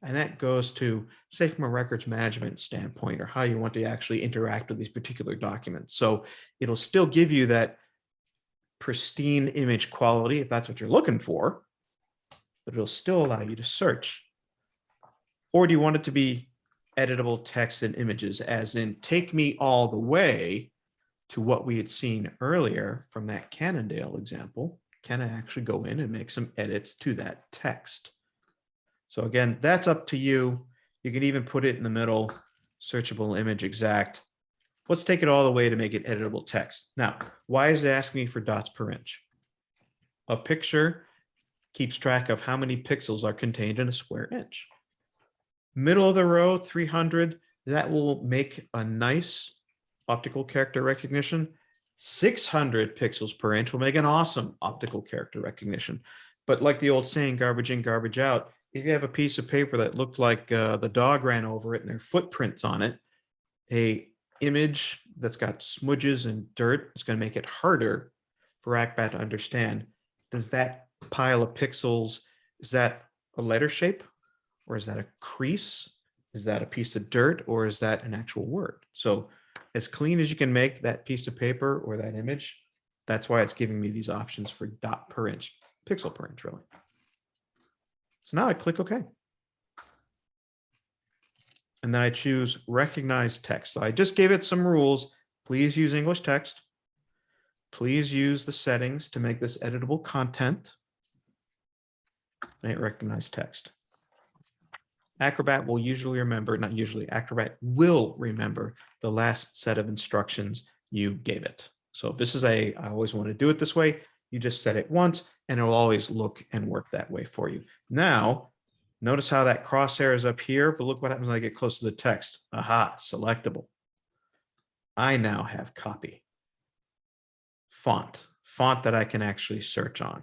And that goes to, say, from a records management standpoint, or how you want to actually interact with these particular documents. So it'll still give you that pristine image quality, if that's what you're looking for, but it'll still allow you to search. Or do you want it to be editable text and images, as in take me all the way to what we had seen earlier from that Cannondale example? Can I actually go in and make some edits to that text? So again, that's up to you. You can even put it in the middle, searchable image exact. Let's take it all the way to make it editable text. Now, why is it asking me for dots per inch? A picture keeps track of how many pixels are contained in a square inch. Middle of the row, 300, that will make a nice optical character recognition. 600 pixels per inch will make an awesome optical character recognition. But like the old saying, garbage in, garbage out, if you have a piece of paper that looked like the dog ran over it and there are footprints on it, a image that's got smudges and dirt is going to make it harder for Acrobat to understand. Does that pile of pixels, is that a letter shape, or is that a crease? Is that a piece of dirt, or is that an actual word? So as clean as you can make that piece of paper or that image, that's why it's giving me these options for dot per inch, pixel per inch, really. So now I click OK. And then I choose recognize text. So I just gave it some rules. Please use English text. Please use the settings to make this editable content. And hit recognize text. Acrobat will usually remember, not usually, Acrobat will remember the last set of instructions you gave it. So if this is I always want to do it this way, you just set it once and it will always look and work that way for you. Now, notice how that crosshair is up here, but look what happens when I get close to the text. Aha, selectable. I now have copy. Font that I can actually search on.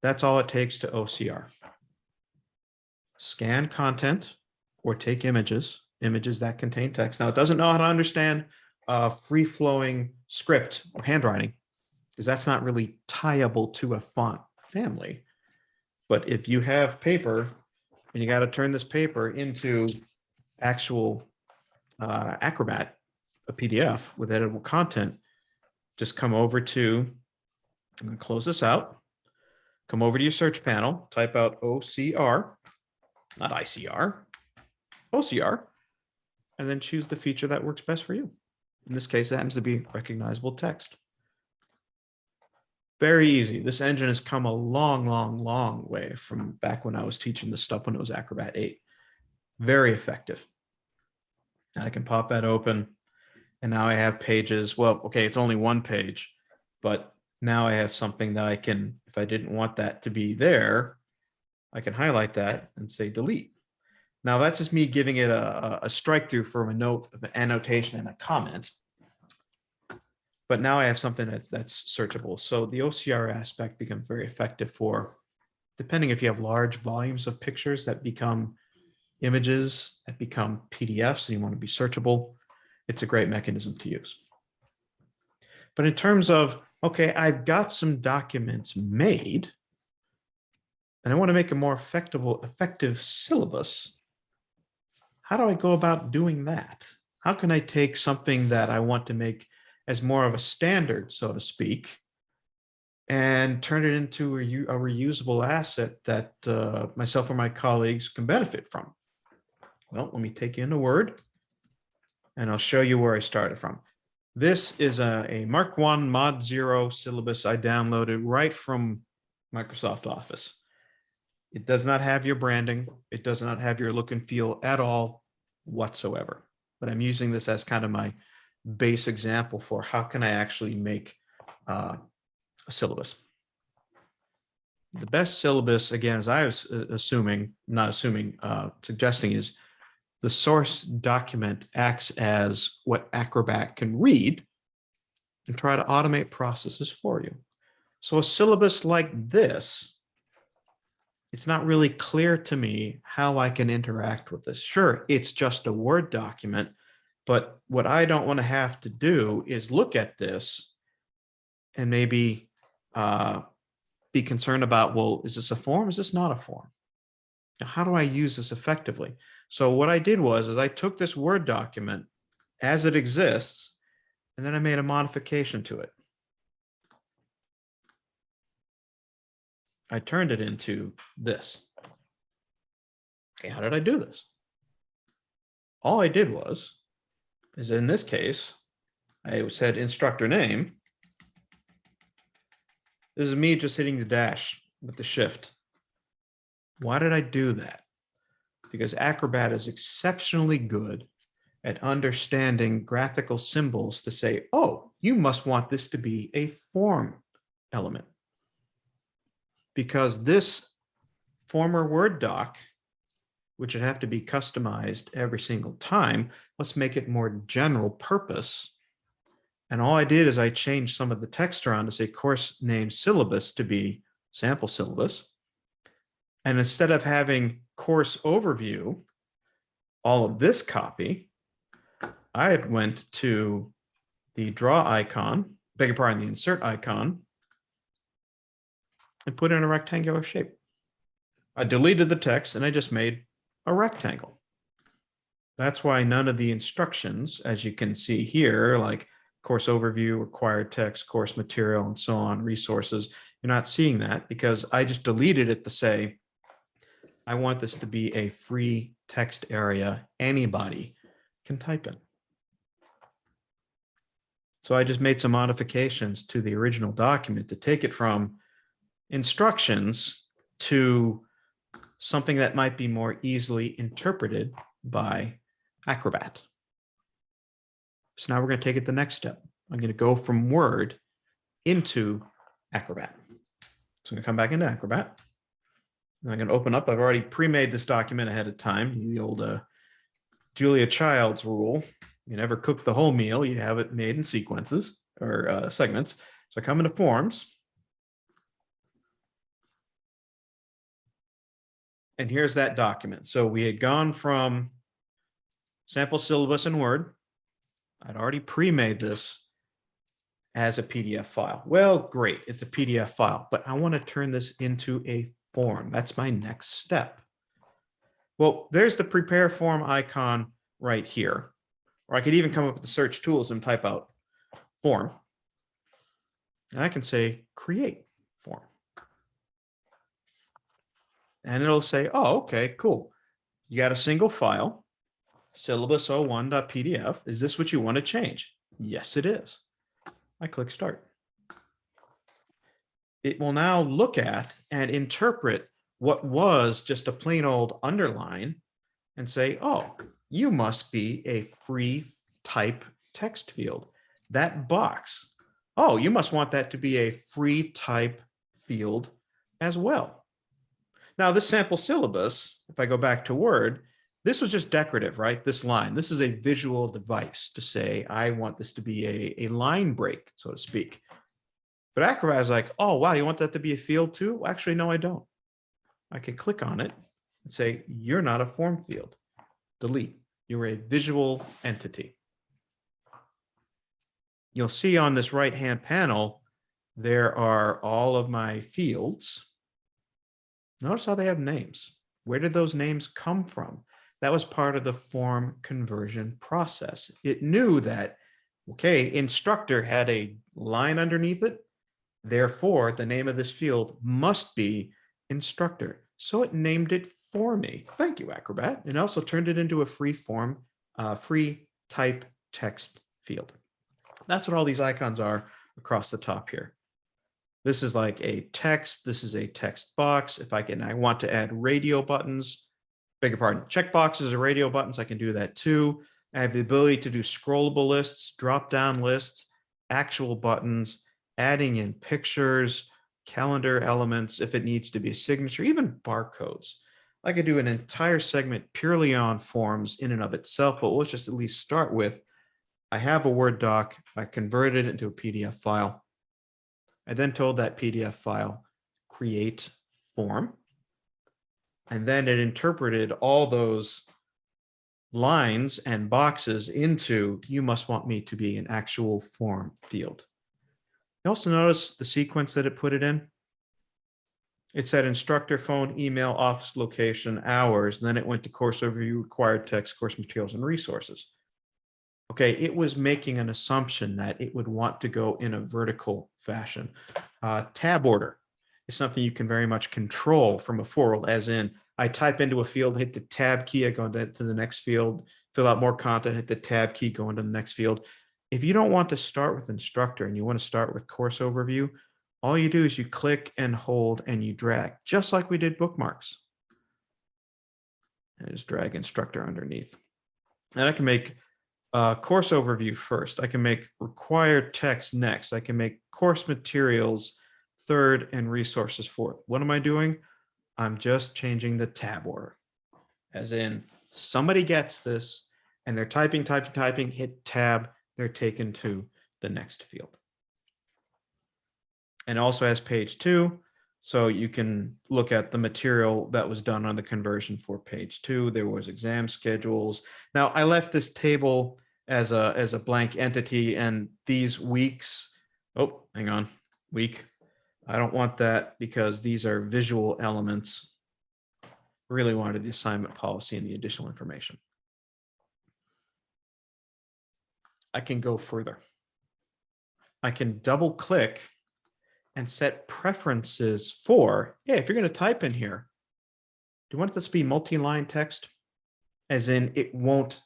That's all it takes to OCR. Scan content or take images that contain text. Now, it doesn't know how to understand free-flowing script or handwriting, because that's not really tieable to a font family. But if you have paper and you got to turn this paper into actual Acrobat, a PDF with editable content, just come over to, I'm going to close this out, come over to your search panel, type out OCR, not ICR, OCR, and then choose the feature that works best for you. In this case, it happens to be recognizable text. Very easy. This engine has come a long, long, long way from back when I was teaching this stuff when it was Acrobat 8. Very effective. And I can pop that open. And now I have pages. Well, okay, it's only one page, but now I have something that I can, if I didn't want that to be there, I can highlight that and say delete. Now that's just me giving it a strike through from a note, an annotation and a comment. But now I have something that's searchable. So the OCR aspect becomes very effective for, depending if you have large volumes of pictures that become images, that become PDFs, and you want to be searchable. it's a great mechanism to use. But in terms of, okay, I've got some documents made, and I want to make a more effective syllabus. How do I go about doing that? How can I take something that I want to make as more of a standard, so to speak, and turn it into a reusable asset that myself or my colleagues can benefit from? Well, let me take you into Word, and I'll show you where I started from. This is a Mark 1 Mod 0 syllabus I downloaded right from Microsoft Office. It does not have your branding. It does not have your look and feel at all whatsoever. But I'm using this as kind of my base example for how can I actually make a syllabus. The best syllabus, again, as I was suggesting, is the source document acts as what Acrobat can read and try to automate processes for you. So a syllabus like this, it's not really clear to me how I can interact with this. Sure, it's just a Word document, but what I don't want to have to do is look at this and maybe be concerned about, well, is this a form? Is this not a form? Now, how do I use this effectively? So what I did was I took this Word document as it exists, and then I made a modification to it. I turned it into this. Okay, how did I do this? All I did is in this case, I said instructor name. This is me just hitting the dash with the shift. Why did I do that? Because Acrobat is exceptionally good at understanding graphical symbols to say, oh, you must want this to be a form element. Because this former Word doc, which would have to be customized every single time, let's make it more general purpose. And all I did is I changed some of the text around to say course name syllabus to be sample syllabus. And instead of having course overview, all of this copy, I went to the draw icon, beg your pardon, the insert icon, and put in a rectangular shape. I deleted the text and I just made a rectangle. That's why none of the instructions, as you can see here, like course overview, required text, course material, and so on, resources, you're not seeing that because I just deleted it to say, I want this to be a free text area anybody can type in. So I just made some modifications to the original document to take it from instructions to something that might be more easily interpreted by Acrobat. So now we're going to take it the next step. I'm going to go from Word into Acrobat. So I'm going to come back into Acrobat. And I'm going to open up. I've already pre-made this document ahead of time. The old Julia Child's rule. You never cook the whole meal. You have it made in sequences or segments. So I come into Forms. And here's that document. So we had gone from sample syllabus in Word. I'd already pre-made this as a PDF file. Well, great, it's a PDF file, but I want to turn this into a form. That's my next step. Well, there's the prepare form icon right here. Or I could even come up with the search tools and type out form. And I can say create form. And it'll say, oh, okay, cool. You got a single file, syllabus01.pdf. Is this what you want to change? Yes, it is. I click start. It will now look at and interpret what was just a plain old underline and say, oh, you must be a free type text field. That box, oh, you must want that to be a free type field as well. Now, this sample syllabus, if I go back to Word, this was just decorative, right? This line, this is a visual device to say, I want this to be a line break, so to speak. But Acrobat is like, oh, wow, you want that to be a field too? Well, actually, no, I don't. I can click on it and say, you're not a form field. Delete. You're a visual entity. you'll see on this right-hand panel, there are all of my fields. Notice how they have names. Where did those names come from? That was part of the form conversion process. It knew that, okay, instructor had a line underneath it. Therefore, the name of this field must be instructor. So it named it for me. Thank you, Acrobat. And also turned it into a free form, free type text field. That's what all these icons are across the top here. This is like a text. This is a text box. If I want to add radio buttons, beg your pardon, checkboxes or radio buttons, I can do that too. I have the ability to do scrollable lists, drop-down lists, actual buttons, adding in pictures, calendar elements, if it needs to be a signature, even barcodes. I could do an entire segment purely on forms in and of itself, but let's just at least start with, I have a Word doc, I converted it into a PDF file. I then told that PDF file, create form. And then it interpreted all those lines and boxes into, you must want me to be an actual form field. You also notice the sequence that it put it in. It said instructor, phone, email, office location, hours. Then it went to course overview, required text, course materials, and resources. Okay, it was making an assumption that it would want to go in a vertical fashion. Tab order is something you can very much control from a forward, as in I type into a field, hit the tab key, I go to the next field, fill out more content, hit the tab key, go into the next field. If you don't want to start with instructor and you want to start with course overview, all you do is you click and hold and you drag, just like we did bookmarks. And just drag instructor underneath. And I can make course overview first. I can make required text next. I can make course materials third and resources fourth. What am I doing? I'm just changing the tab order. As in, somebody gets this and they're typing, hit tab, they're taken to the next field. And also has page 2. So you can look at the material that was done on the conversion for page 2. There was exam schedules. Now I left this table as a blank entity, and these weeks, oh, hang on, week. I don't want that because these are visual elements. Really wanted the assignment policy and the additional information. I can go further. I can double click and set preferences for, yeah, if you're going to type in here, do you want this to be multi-line text? As in, it won't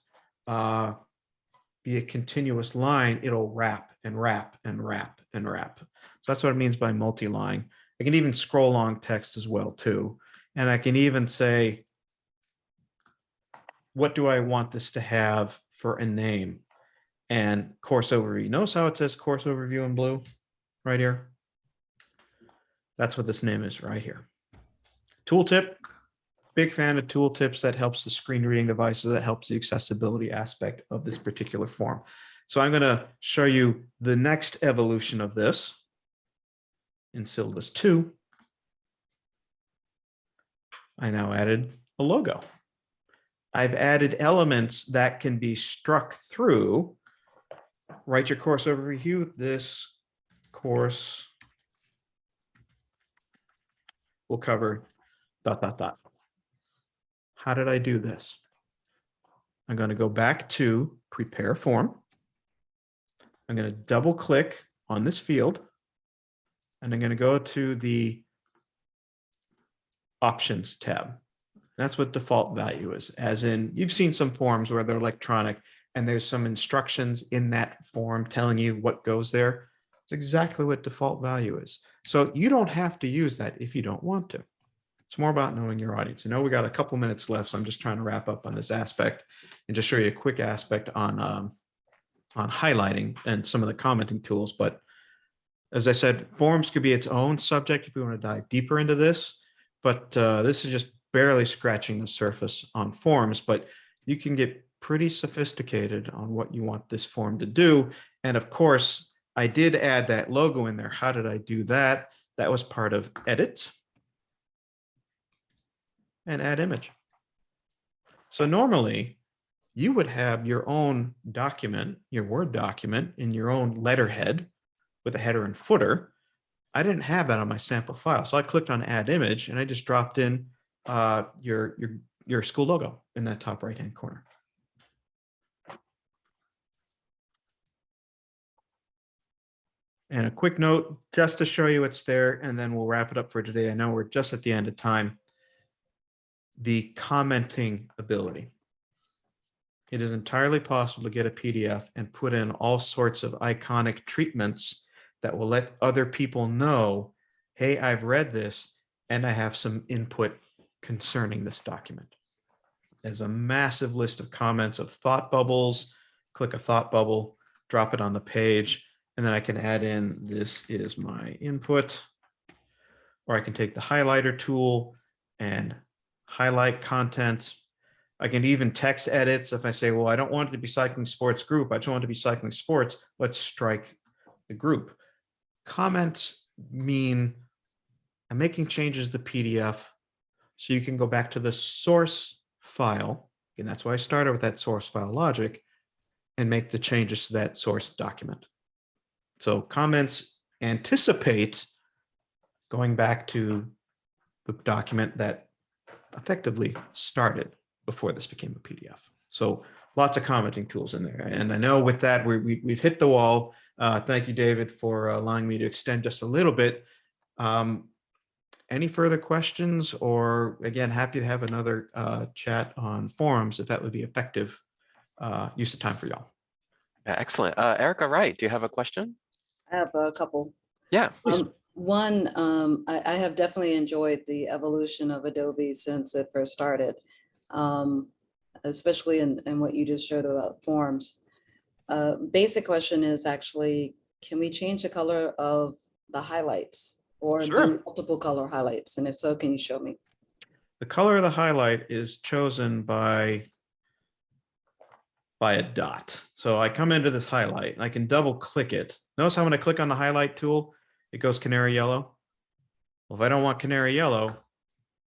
be a continuous line, it'll wrap and wrap and wrap and wrap. So that's what it means by multi-line. I can even scroll along text as well too. And I can even say, what do I want this to have for a name? And course overview. Notice how it says course overview in blue right here? That's what this name is right here. Tooltip. Big fan of tooltips. That helps the screen reading devices. That helps the accessibility aspect of this particular form. So I'm going to show you the next evolution of this in syllabus 2. I now added a logo. I've added elements that can be struck through. Write your course overview. This course will cover ... How did I do this? I'm going to go back to prepare form. I'm going to double click on this field, and I'm going to go to the options tab. That's what default value is, as in you've seen some forms where they're electronic and there's some instructions in that form telling you what goes there. It's exactly what default value is. So you don't have to use that if you don't want to. It's more about knowing your audience. I know we got a couple minutes left, so I'm just trying to wrap up on this aspect and just show you a quick aspect on highlighting and some of the commenting tools. But as I said, forms could be its own subject if you want to dive deeper into this. But this is just barely scratching the surface on forms, but you can get pretty sophisticated on what you want this form to do. And of course, I did add that logo in there. How did I do that? That was part of edit and add image. So normally you would have your own document, your Word document in your own letterhead with a header and footer. I didn't have that on my sample file. So I clicked on add image and I just dropped in your school logo in that top right-hand corner. And a quick note, just to show you it's there, and then we'll wrap it up for today. I know we're just at the end of time. The commenting ability. It is entirely possible to get a PDF and put in all sorts of iconic treatments that will let other people know, hey, I've read this and I have some input concerning this document. There's a massive list of comments of thought bubbles. Click a thought bubble, drop it on the page, and then I can add in, this is my input, or I can take the highlighter tool and highlight content. I can even text edits. If I say, well, I don't want it to be cycling sports group, I just want it to be cycling sports, let's strike the group. Comments mean I'm making changes to the PDF so you can go back to the source file, and that's why I started with that source file logic, and make the changes to that source document. So comments anticipate going back to the document that effectively started before this became a PDF. So lots of commenting tools in there. And I know with that, we've hit the wall. Thank you, David, for allowing me to extend just a little bit. Any further questions, or again, happy to have another chat on forums if that would be effective use of time for y'all. Yeah, excellent. Erica Wright, do you have a question? I have a couple. Yeah, please. One, I have definitely enjoyed the evolution of Adobe since it first started, especially in what you just showed about forms. Basic question is actually, can we change the color of the highlights or Sure. do multiple color highlights? And if so, can you show me? The color of the highlight is chosen by a dot. So I come into this highlight and I can double click it. Notice how when I click on the highlight tool, it goes canary yellow. Well, if I don't want canary yellow,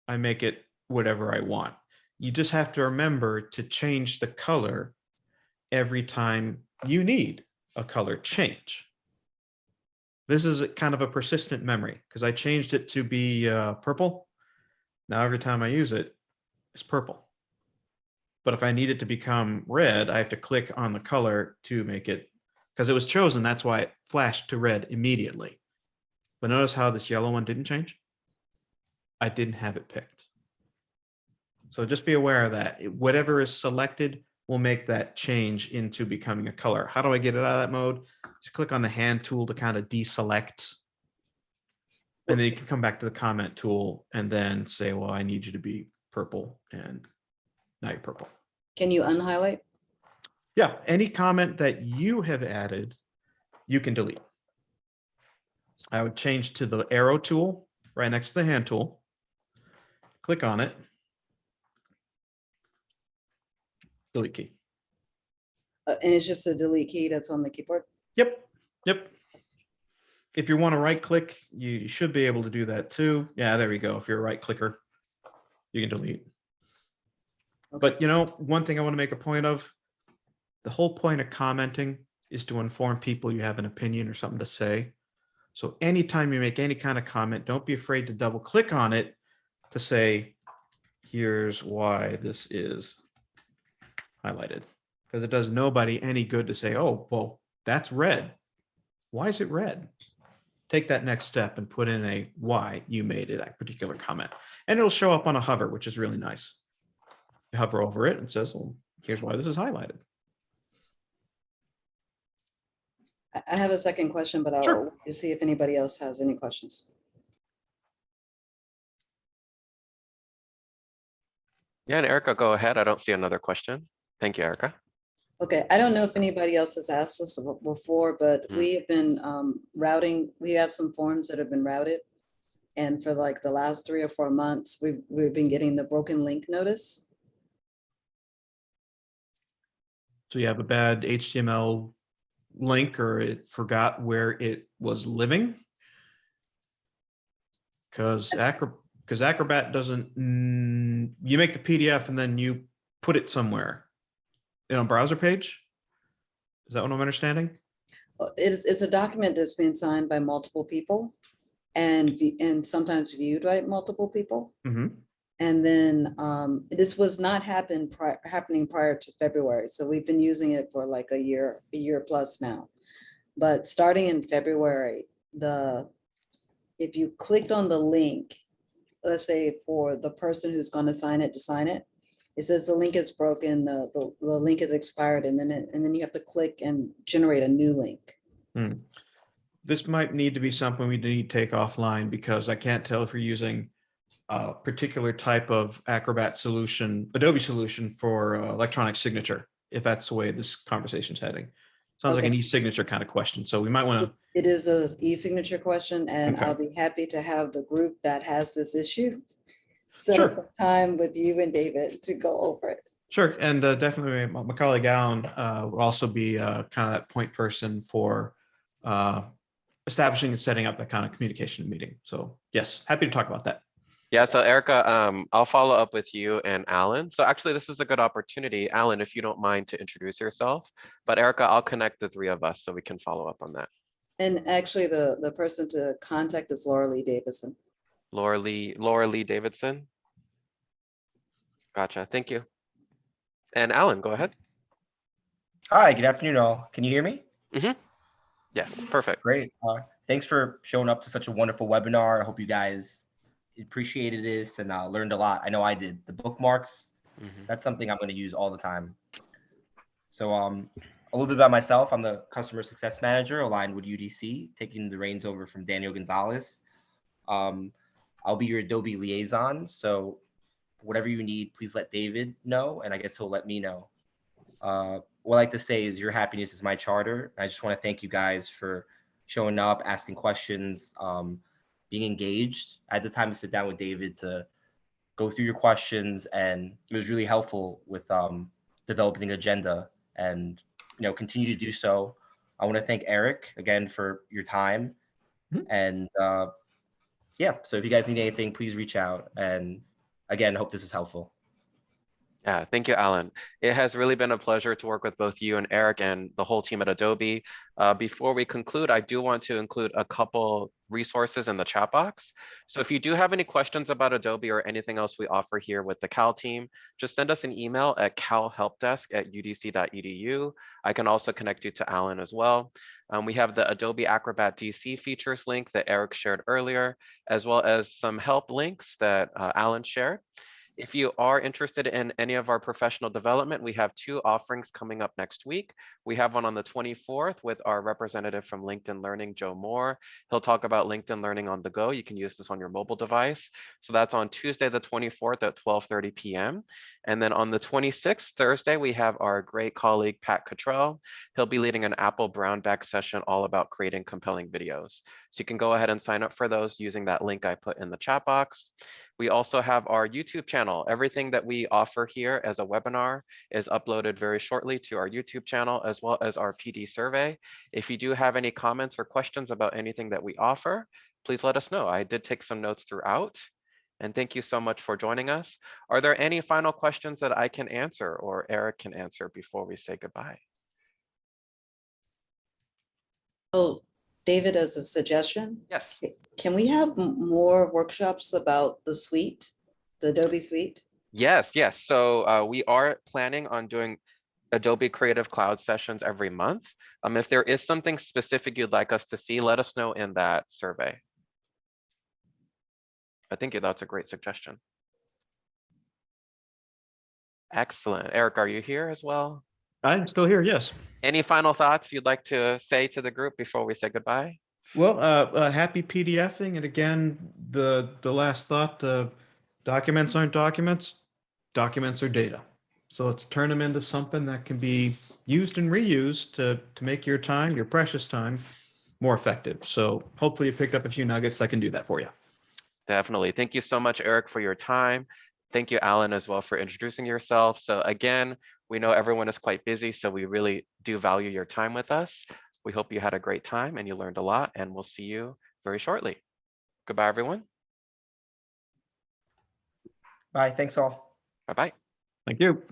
I make it whatever I want. You just have to remember to change the color every time you need a color change. This is kind of a persistent memory because I changed it to be purple. Now every time I use it, it's purple. But if I need it to become red, I have to click on the color to make it, because it was chosen, that's why it flashed to red immediately. But notice how this yellow one didn't change? I didn't have it picked. So just be aware of that. Whatever is selected will make that change into becoming a color. How do I get it out of that mode? Just click on the hand tool to kind of deselect. And then you can come back to the comment tool and then say, well, I need you to be purple, and now you're purple. Can you unhighlight? Yeah, any comment that you have added, you can delete. I would change to the arrow tool right next to the hand tool. Click on it. Delete key. And it's just a delete key that's on the keyboard? Yep, yep. If you want to right click, you should be able to do that too. Yeah, there we go. If you're a right clicker, you can delete. Okay. But you know, one thing I want to make a point of, the whole point of commenting is to inform people you have an opinion or something to say. So anytime you make any kind of comment, don't be afraid to double click on it to say, here's why this is highlighted. Because it does nobody any good to say, oh, well, that's red. Why is it red? Take that next step and put in a why you made it, that particular comment. And it'll show up on a hover, which is really nice. You hover over it and it says, well, here's why this is highlighted. I have a second question, but I'll Sure. wait to see if anybody else has any questions. Yeah, and Erica, go ahead. I don't see another question. Thank you, Erica. Okay, I don't know if anybody else has asked this before, but we have been routing, we have some forms that have been routed. And for like the last 3 or 4 months, we've been getting the broken link notice. So you have a bad HTML link, or it forgot where it was living. Because Acrobat doesn't, you make the PDF and then you put it somewhere. in a browser page? Is that what I'm understanding? It's a document that's been signed by multiple people and sometimes viewed by multiple people. Mm-hmm. And then this was not happening prior to February. So we've been using it for like a year plus now. But starting in February, if you clicked on the link, let's say for the person who's going to sign it, it says the link is broken, the link is expired, and then you have to click and generate a new link. This might need to be something we need to take offline, because I can't tell if you're using a particular type of Acrobat solution, Adobe solution for electronic signature, if that's the way this conversation's heading. Sounds like an Okay. e-signature kind of question. So we might want to, It is a e-signature question, and Okay. I'll be happy to have the group that has this issue set Sure. up a time with you and David to go over it. sure. And definitely my colleague Alan will also be kind of that point person for establishing and setting up that kind of communication meeting. So yes, happy to talk about that. Yeah, so Erica, I'll follow up with you and Alan. So actually, this is a good opportunity. Alan, if you don't mind to introduce yourself, but Erica, I'll connect the three of us so we can follow up on that. And actually, the person to contact is Laura Lee Davidson. Laura Lee Davidson. Gotcha, thank you. And Alan, go ahead. Hi, good afternoon, all. Can you hear me? Yes, perfect. Great. Thanks for showing up to such a wonderful webinar. I hope you guys appreciated this and learned a lot. I know I did. The bookmarks, that's something I'm going to use all the time. So a little bit about myself. I'm the customer success manager aligned with UDC, taking the reins over from Daniel Gonzalez. I'll be your Adobe liaison. So whatever you need, please let David know, and I guess he'll let me know. What I like to say is your happiness is my charter. I just want to thank you guys for showing up, asking questions, being engaged. I had the time to sit down with David to go through your questions, and it was really helpful with developing an agenda, and continue to do so. I want to thank Eric again for your time. And yeah, so if you guys need anything, please reach out. And again, hope this is helpful. Yeah, thank you, Alan. It has really been a pleasure to work with both you and Eric and the whole team at Adobe. Before we conclude, I do want to include a couple resources in the chat box. So if you do have any questions about Adobe or anything else we offer here with the C.A.L team, just send us an email at calhelpdesk@udc.edu. I can also connect you to Alan as well. We have the Adobe Acrobat DC features link that Eric shared earlier, as well as some help links that Alan shared. If you are interested in any of our professional development, we have two offerings coming up next week. We have one on the 24th with our representative from LinkedIn Learning, Joe Moore. He'll talk about LinkedIn Learning on the go. You can use this on your mobile device. So that's on Tuesday, the 24th at 12:30 p.m. And then on the 26th, Thursday, we have our great colleague, Pat Cottrell. He'll be leading an Apple Brown Bag session all about creating compelling videos. So you can go ahead and sign up for those using that link I put in the chat box. We also have our YouTube channel. Everything that we offer here as a webinar is uploaded very shortly to our YouTube channel, as well as our PD survey. If you do have any comments or questions about anything that we offer, please let us know. I did take some notes throughout. And thank you so much for joining us. Are there any final questions that I can answer or Eric can answer before we say goodbye? Oh, David, as a suggestion, Yes. can we have more workshops about the suite, the Adobe suite? Yes. So we are planning on doing Adobe Creative Cloud sessions every month. If there is something specific you'd like us to see, let us know in that survey. I think that's a great suggestion. Excellent. Eric, are you here as well? I'm still here, yes. Any final thoughts you'd like to say to the group before we say goodbye? Well, happy PDFing. And again, the last thought, documents aren't documents, documents are data. So let's turn them into something that can be used and reused to make your time, your precious time, more effective. So hopefully you picked up a few nuggets that can do that for you. Definitely. Thank you so much, Eric, for your time. Thank you, Alan, as well for introducing yourself. So again, we know everyone is quite busy, so we really do value your time with us. We hope you had a great time and you learned a lot, and we'll see you very shortly. Goodbye, everyone. Bye. Thanks all. Bye-bye. Thank you.